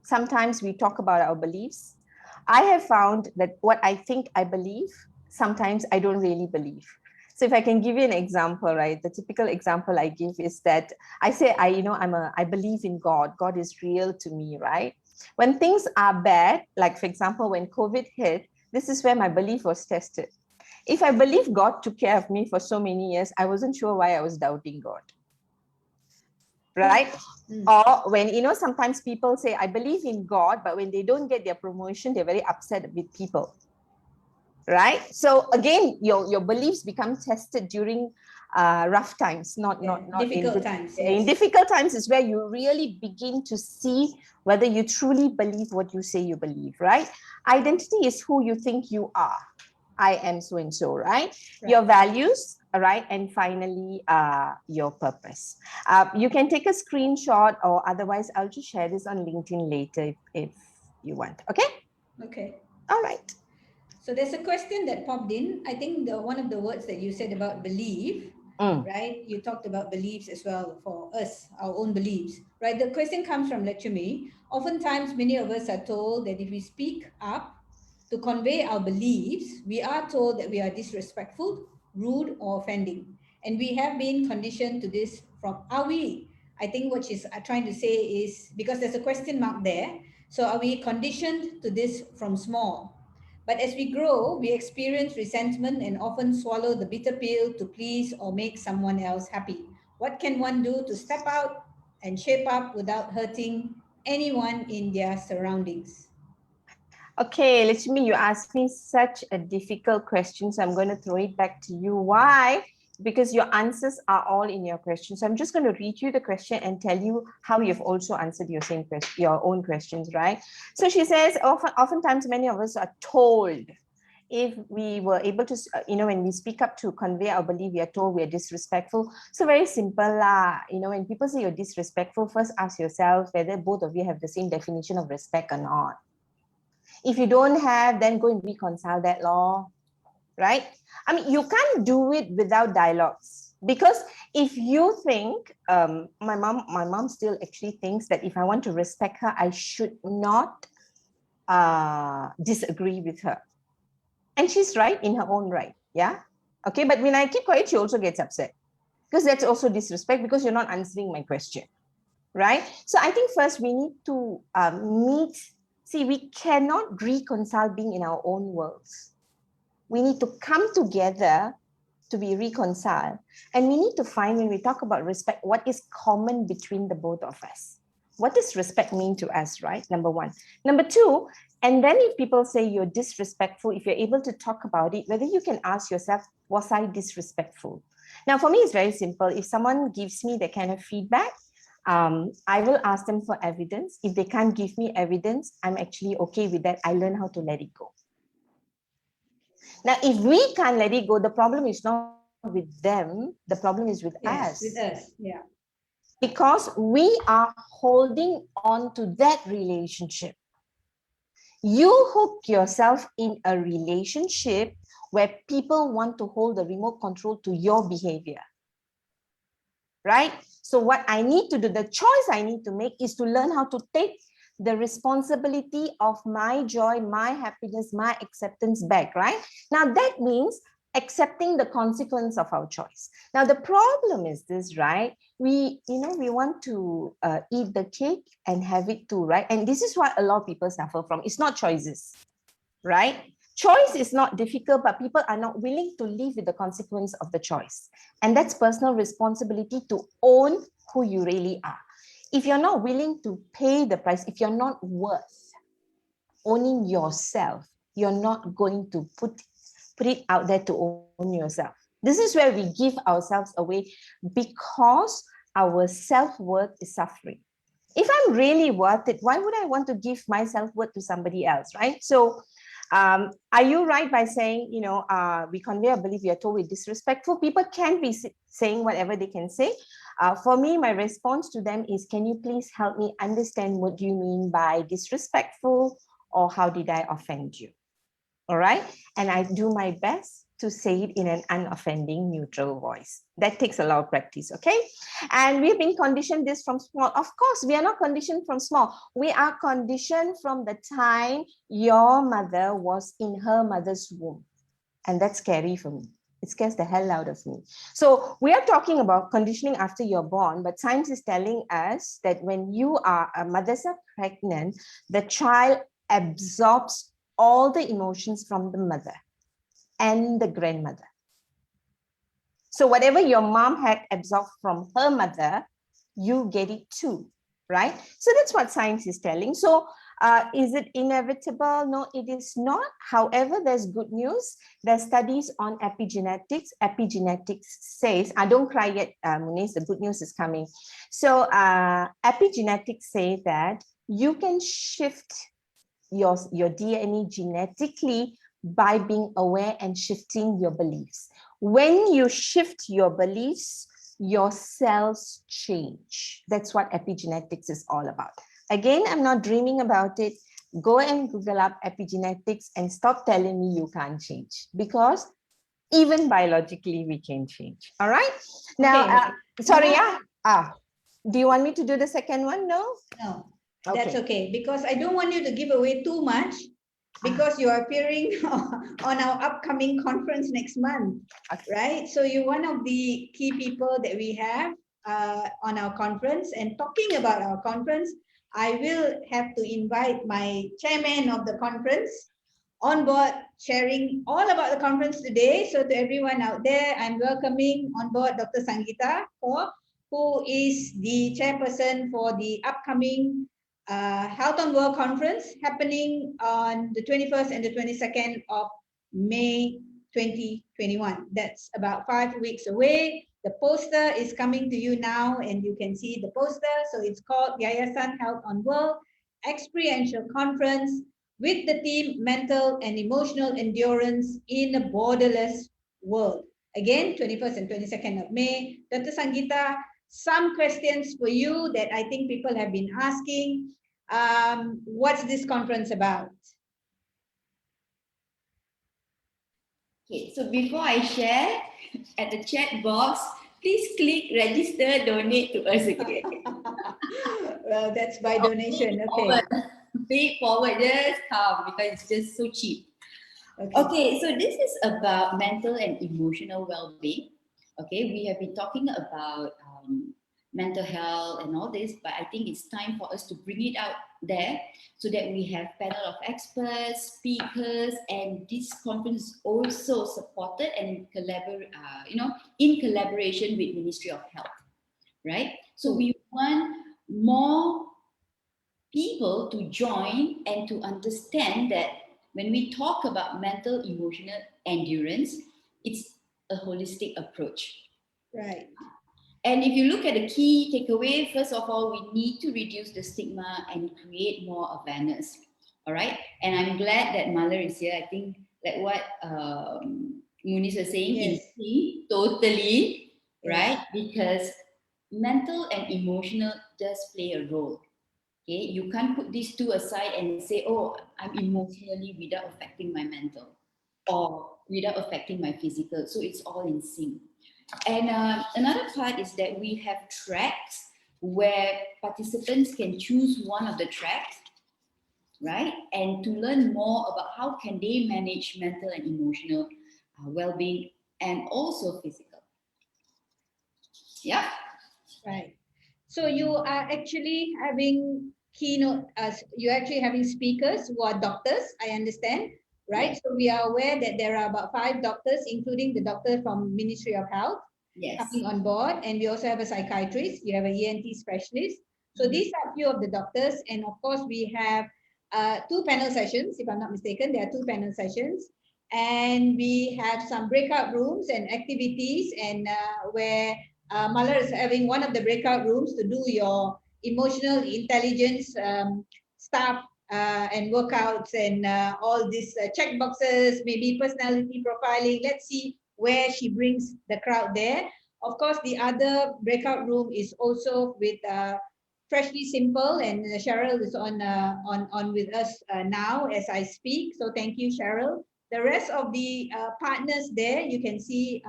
sometimes we talk about our beliefs. I have found that what I think I believe, sometimes I don't really believe. So if I can give you an example, right? The typical example I give is that I say, I believe in God. God is real to me, right? When things are bad, like for example, when COVID hit, this is where my belief was tested. If I believe God took care of me for so many years, I wasn't sure why I was doubting God. Right? Or when, sometimes people say, I believe in God, but when they don't get their promotion, they're very upset with people. Right? So again, your beliefs become tested during rough times, not difficult times. In difficult times is where you really begin to see whether you truly believe what you say you believe, right? Identity is who you think you are. I am so and so, right? Your values, right? And finally, your purpose. You can take a screenshot, or otherwise I'll just share this on LinkedIn later if you want. Okay? Okay. All right. So there's a question that popped in. I think one of the words that you said about belief, right? You talked about beliefs as well for us, our own beliefs, right? The question comes from Lechumi. Oftentimes, many of us are told that if we speak up to convey our beliefs, we are told that we are disrespectful, rude, or offending. And we have been conditioned to this from, are we? I think what she's trying to say is, because there's a question mark there, so are we conditioned to this from small? But as we grow, we experience resentment and often swallow the bitter pill to please or make someone else happy. What can one do to step out and shape up without hurting anyone in their surroundings? Okay, Lakshmi, you asked me such a difficult question, so I'm going to throw it back to you. Why? Because your answers are all in your question. So I'm just going to read you the question and tell you how you've also answered your own questions, right? So she says, oftentimes many of us are told, if we were able to, when we speak up to convey our belief, we are told we are disrespectful. So very simple lah. When people say you're disrespectful, first ask yourself whether both of you have the same definition of respect or not. If you don't have, then go and reconcile that law, right? I mean, you can't do it without dialogues, because if you think, my mom still actually thinks that if I want to respect her, I should not disagree with her. And she's right in her own right, yeah? Okay, but when I keep quiet, she also gets upset, because that's also disrespect, because you're not answering my question, right? So I think first we need to we cannot reconcile being in our own worlds. We need to come together to be reconciled. And we need to find, when we talk about respect, what is common between the both of us. What does respect mean to us, right? Number one. Number two, and then if people say you're disrespectful, if you're able to talk about it, whether you can ask yourself, was I disrespectful? Now, for me, it's very simple. If someone gives me that kind of feedback, I will ask them for evidence. If they can't give me evidence, I'm actually okay with that. I learn how to let it go. Now, if we can't let it go, the problem is not with them. The problem is with us. With us, yeah. Because we are holding on to that relationship. You hook yourself in a relationship where people want to hold the remote control to your behavior. Right? So what I need to do, the choice I need to make, is to learn how to take the responsibility of my joy, my happiness, my acceptance back, right? Now that means accepting the consequence of our choice. Now the problem is this, right? We want to eat the cake and have it too, right? And this is what a lot of people suffer from. It's not choices, right? Choice is not difficult, but people are not willing to live with the consequence of the choice. And that's personal responsibility to own who you really are. If you're not willing to pay the price, if you're not worth owning yourself, you're not going to put it out there to own yourself. This is where we give ourselves away, because our self-worth is suffering. If I'm really worth it, why would I want to give my self-worth to somebody else, right? So are you right by saying, we convey a belief, we are told we're disrespectful? People can be saying whatever they can say. For me, my response to them is, can you please help me understand what you mean by disrespectful, or how did I offend you? All right. And I do my best to say it in an unoffending, neutral voice. That takes a lot of practice, okay? And we've been conditioned this from small. Of course, we are not conditioned from small. We are conditioned from the time your mother was in her mother's womb. And that's scary for me. It scares the hell out of me. So we are talking about conditioning after you're born, but science is telling us that when mothers are pregnant, the child absorbs all the emotions from the mother and the grandmother. So whatever your mom had absorbed from her mother, you get it too, right? So that's what science is telling. So is it inevitable? No, it is not. However, there's good news. There's studies on epigenetics. Epigenetics says, don't cry yet, Muniz, the good news is coming. So epigenetics say that you can shift your DNA genetically by being aware and shifting your beliefs. When you shift your beliefs, your cells change. That's what epigenetics is all about. Again, I'm not dreaming about it. Go and Google up epigenetics and stop telling me you can't change, because even biologically we can change. All right. Now, Okay. Do you want me to do the second one? No? No, Okay. that's okay, because I don't want you to give away too much, because you are appearing on our upcoming conference next month, right? So you're one of the key people that we have on our conference. And talking about our conference, I will have to invite my chairman of the conference on board, sharing all about the conference today. So to everyone out there, I'm welcoming on board Dr. Sangeeta Kaur, who is the chairperson for the upcoming Health on World Conference happening on the 21st and the 22nd of May 2021. That's about 5 weeks away. The poster is coming to you now, and you can see the poster. So it's called Yayasan Health on World Experiential Conference with the theme Mental and Emotional Endurance in a Borderless World. Again, 21st and 22nd of May. Dr. Sangeeta, some questions for you that I think people have been asking. What's this conference about? Okay, so before I share, at the chat box, please click register, donate to us again. Well, that's by donation. Okay. Pay forward, just come, because it's just so cheap. Okay, so this is about mental and emotional well-being. Okay, we have been talking about mental health and all this, but I think it's time for us to bring it out there so that we have panel of experts, speakers, and this conference is also supported and in collaboration with Ministry of Health, right? So we want more people to join and to understand that when we talk about mental emotional endurance, it's a holistic approach. Right. And if you look at the key takeaway, first of all, we need to reduce the stigma and create more awareness. All right. And I'm glad that Malar is here. I think like what Muniz was saying, Yes. totally, Yes. right? Because mental and emotional does play a role. Okay, you can't put these two aside and say, oh, I'm emotionally without affecting my mental or without affecting my physical. So it's all in sync. And another part is that we have tracks where participants can choose one of the tracks, right? And to learn more about how can they manage mental and emotional well-being and also physical. Yeah. Right. So you are actually having you're actually having speakers who are doctors, I understand, right? Yes. So we are aware that there are about 5 doctors, including the doctor from Ministry of Health, coming on board. And we also have a psychiatrist, we have an ENT specialist. So these are a few of the doctors. And of course, we have 2 panel sessions, if I'm not mistaken. There are 2 panel sessions. And we have some breakout rooms and activities, and where Malar is having one of the breakout rooms to do your emotional intelligence stuff and workouts and all these check boxes, maybe personality profiling. Let's see where she brings the crowd there. Of course, the other breakout room is also with Freshly Simple, and Cheryl is on with us now as I speak. So thank you, Cheryl, The rest of the partners there, you can see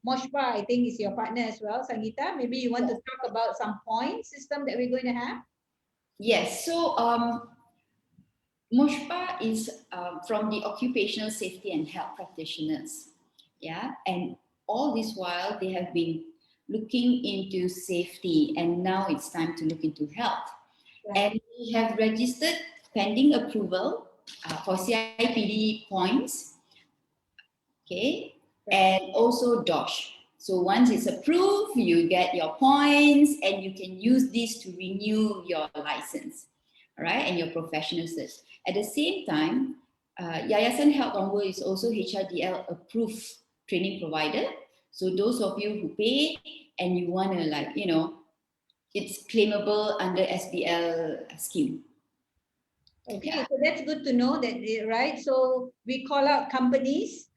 Moshpa, I think, is your partner as well. Sangeeta, maybe you want to talk about some point system that we're going to have? Yes, so Moshpa is from the occupational safety and health practitioners. Yeah, and all this while they have been looking into safety, and now it's time to look into health. Right. And we have registered pending approval for CIPD points, okay, and also DOSH. So once it's approved, you get your points and you can use this to renew your license, all right, and your professional cert. At the same time, Yayasan Health on World is also HRDL approved training provider. So those of you who pay and you want to, like, you know, it's claimable under SBL scheme. Okay, Yeah. so that's good to know that, right? So we call out companies.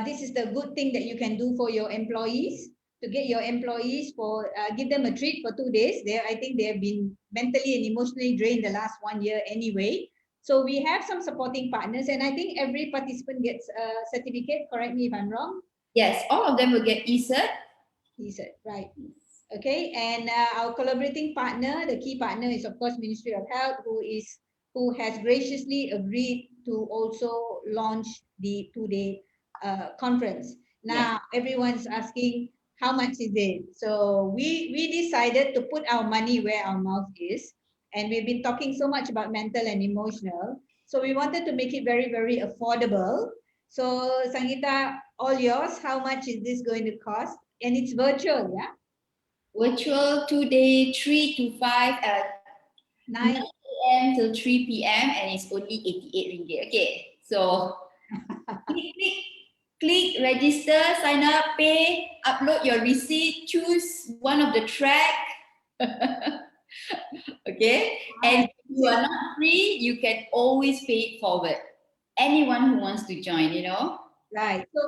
This is the good thing that you can do for your employees, to get your employees for, give them a treat for 2 days. I think they have been mentally and emotionally drained the last 1 year anyway. So we have some supporting partners, and I think every participant gets a certificate. Correct me if I'm wrong. Yes, all of them will get e-cert. E-cert, right. Okay, and our collaborating partner, the key partner is of course Ministry of Health, who has graciously agreed to also launch the 2-day conference. Now, everyone's asking, how much is it? So we decided to put our money where our mouth is. And we've been talking so much about mental and emotional. So we wanted to make it very, very affordable. So Sangeeta, all yours. How much is this going to cost? And it's virtual, yeah? Virtual 2-day, 3 to 5 at 9 9. a.m. till 3 p.m. and it's only 88 ringgit. Okay, so click, register, sign up, pay, upload your receipt, choose one of the track. Okay, and if you are not free, you can always pay it forward. Anyone who wants to join, you know. Right. So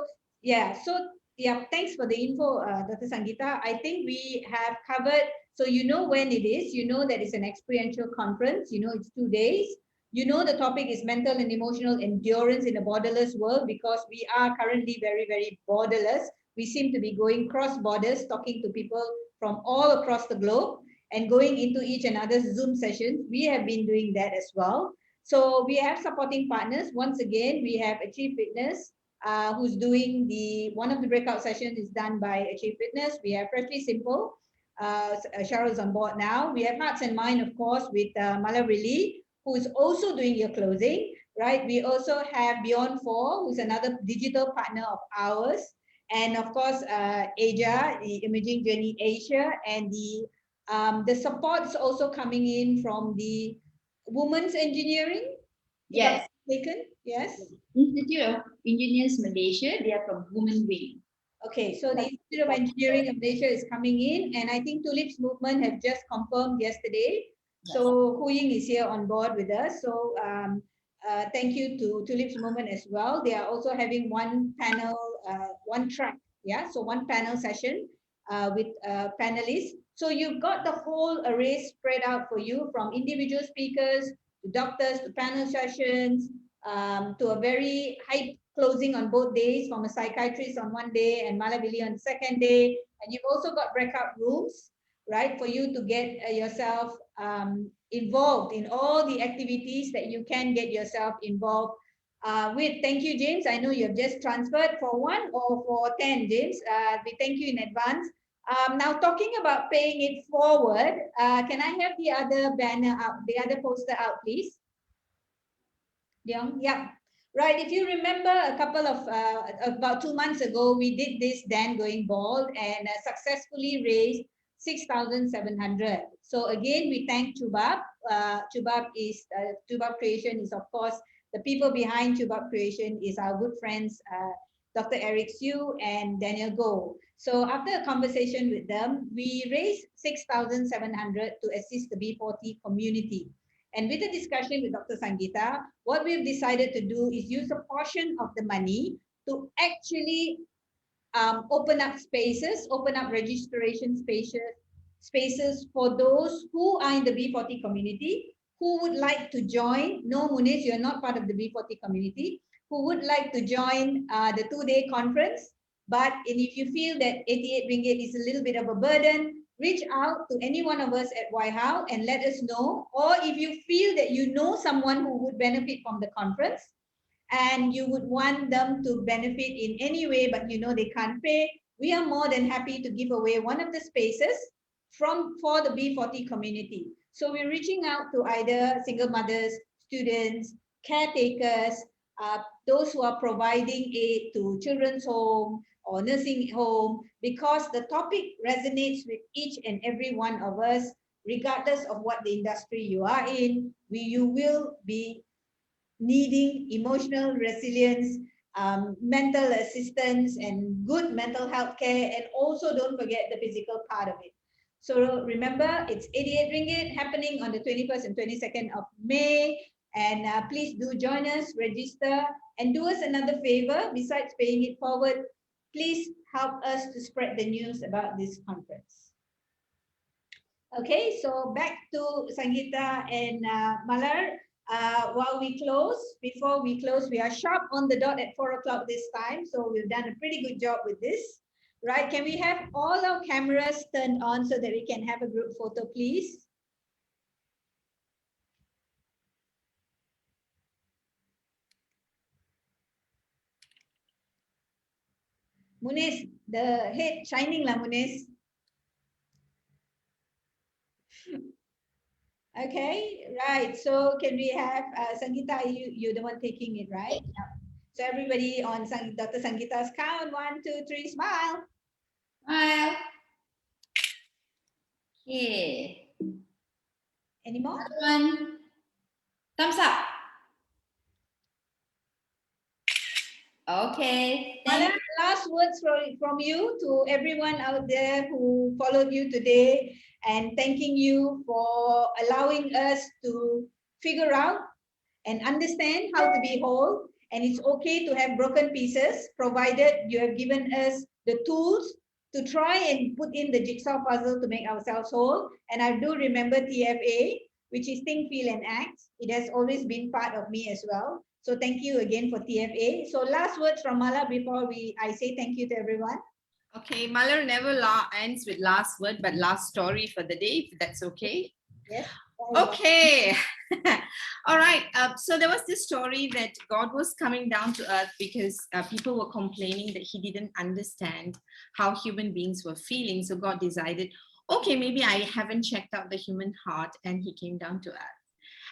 yeah, thanks for the info, Dr. Sangeeta. I think we have covered, so you know when it is, you know that it's an experiential conference, you know it's 2 days. You know the topic is mental and emotional endurance in a borderless world, because we are currently very, very borderless. We seem to be going cross borders, talking to people from all across the globe and going into each another's Zoom sessions. We have been doing that as well. So we have supporting partners. Once again, we have Achieve Fitness, who's doing one of the breakout sessions is done by Achieve Fitness. We have Freshly Simple. Cheryl's on board now. We have Hearts and Mind, of course, with Malar Villi, who is also doing your closing, right? We also have Beyond 4, who's another digital partner of ours. And of course, Asia, the Imaging Journey Asia, and the support's also coming in from the Women's Engineering. Yes. Taken? Yes. Institute of Engineers Malaysia, they are from Women Wing. Okay, so the Institute of Engineering of Malaysia is coming in, and I think Tulips Movement have just confirmed yesterday. Yes. So Hu Ying is here on board with us. So thank you to Tulips Movement as well. They are also having one panel, one track, yeah. So one panel session with panelists. So you've got the whole array spread out for you, from individual speakers to doctors to panel sessions, to a very high closing on both days, from a psychiatrist on one day and Malar Villi on the second day. And you've also got breakout rooms, right, for you to get yourself involved in all the activities that you can get yourself involved with. Thank you, James. I know you have just transferred for 1 or for 10, James. We thank you in advance. Now, talking about paying it forward, can I have the other banner out, the other poster out, please? Yeah, right. If you remember, a couple of about 2 months ago, we did this Dan Going Bald and successfully raised 6,700. So again, we thank Chubab. Chubab Creation is, of course, the people behind Chubab Creation is our good friends, Dr. Eric Siu and Daniel Goh. So after a conversation with them, we raised 6,700 to assist the B40 community. And with the discussion with Dr. Sangeeta, what we've decided to do is use a portion of the money to actually open up spaces, open up registration spaces for those who are in the B40 community, who would like to join. No, Muniz, you're not part of the B40 community. who would like to join the 2-day conference. But if you feel that 88 ringgit is a little bit of a burden, reach out to any one of us at YHOW and let us know. Or if you feel that you know someone who would benefit from the conference and you would want them to benefit in any way, but you know they can't pay, we are more than happy to give away one of the spaces for the B40 community. So we're reaching out to either single mothers, students, caretakers, those who are providing aid to children's home or nursing home, because the topic resonates with each and every one of us, regardless of what the industry you are in. You will be needing emotional resilience, mental assistance, and good mental health care, and also don't forget the physical part of it. So remember, it's 88 ringgit happening on the 21st and 22nd of May. And please do join us, register, and do us another favor. Besides paying it forward, please help us to spread the news about this conference. Okay, so back to Sangeeta and Malar. While we close, before we close, we are sharp on the dot at 4 o'clock this time. So we've done a pretty good job with this. Right, can we have all our cameras turned on so that we can have a group photo, please? Munis, the head shining lah, Munis. Okay, right. So can we have Sangeeta? You're the one taking it, right? Yeah. So everybody on Dr. Sangeeta's count, 1, 2, 3, smile. Smile. Okay. Any more? Another one. Thumbs up. Okay. Malar, last words from you to everyone out there who followed you today, and thanking you for allowing us to figure out and understand how to be whole. And it's okay to have broken pieces, provided you have given us the tools to try and put in the jigsaw puzzle to make ourselves whole. And I do remember TFA, which is Think, Feel and Act. It has always been part of me as well. So thank you again for TFA. So last words from Malar before I say thank you to everyone. Okay, Malar never ends with last word, but last story for the day, if that's okay. Yes. Okay. All right. So there was this story that God was coming down to earth because people were complaining that he didn't understand how human beings were feeling. So God decided, okay, maybe I haven't checked out the human heart, and he came down to earth.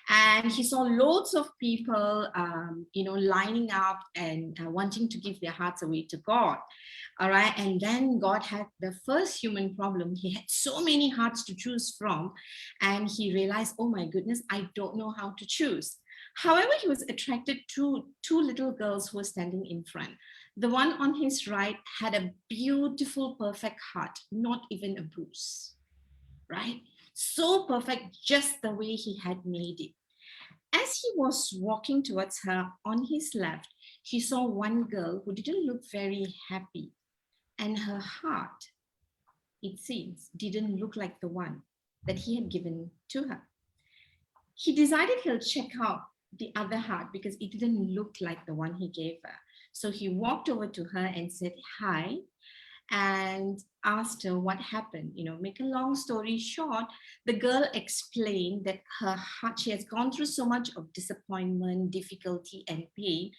And he saw loads of people, lining up and wanting to give their hearts away to God. All right. And then God had the first human problem. He had so many hearts to choose from. And he realized, oh my goodness, I don't know how to choose. However, he was attracted to two little girls who were standing in front. The one on his right had a beautiful, perfect heart, not even a bruise, right? So perfect, just the way he had made it. As he was walking towards her, on his left, he saw one girl who didn't look very happy. And her heart, it seems, didn't look like the one that he had given to her. He decided he'll check out the other heart because it didn't look like the one he gave her. So he walked over to her and said hi and asked her what happened. Make a long story short, the girl explained that her heart, she has gone through so much of disappointment, difficulty, and pain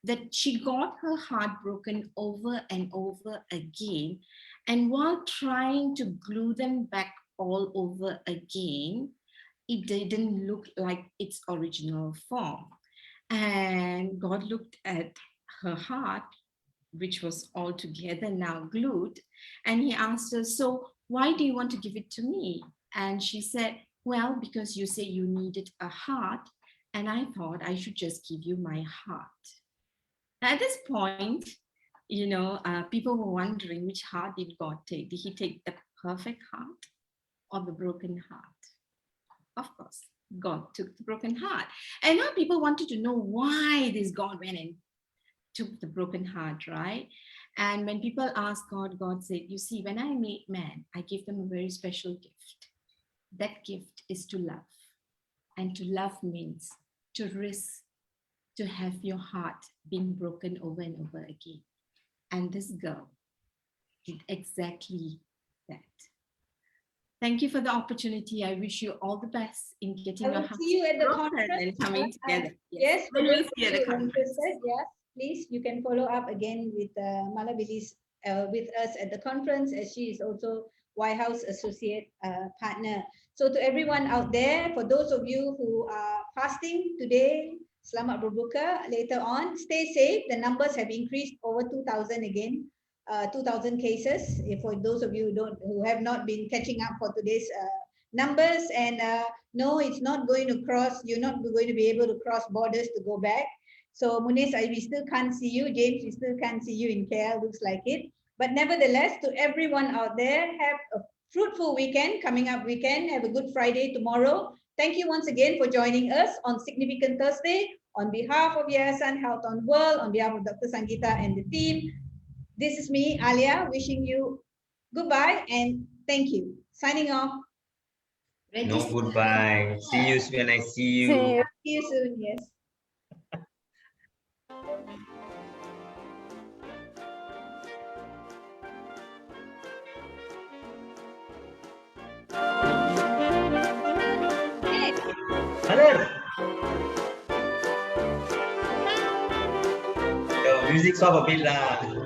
that she got her heart broken over and over again. And while trying to glue them back all over again, it didn't look like its original form. And God looked at her heart, which was all together now glued, and he asked her, so why do you want to give it to me? And she said, well, because you say you needed a heart, and I thought I should just give you my heart. At this point, people were wondering, which heart did God take? Did he take the perfect heart or the broken heart? Of course, God took the broken heart. And now people wanted to know why this God went and took the broken heart, right? And when people asked God, God said, you see, when I made man, I gave them a very special gift. That gift is to love. And to love means to risk to have your heart being broken over and over again. And this girl did exactly that. Thank you for the opportunity. I wish you all the best in getting I your will heart see you at the broken conference. and coming together. Yes, we for will those see you at the who are conference. interested, yes, please, you can follow up again with Malar Villi's with us at the conference, as she is also YHOW's associate partner. So to everyone out there, for those of you who are fasting today, Selamat Berbuka. Later on, stay safe. The numbers have increased over 2,000 again. 2,000 cases. For those of you who have not been catching up for today's numbers, and no, it's not going to cross. You're not going to be able to cross borders to go back. So Munis, we still can't see you. James, we still can't see you in KL. Looks like it. But nevertheless, to everyone out there, have a fruitful weekend. Coming up weekend. Have a good Friday tomorrow. Thank you once again for joining us on Significant Thursday. On behalf of Yayasan Health on World, on behalf of Dr. Sangeeta and the team, this is me, Alia, wishing you goodbye and thank you. Signing off. No goodbye. See you when I see you. See you. See you soon. Yes. Hello. The music stop a bit lah.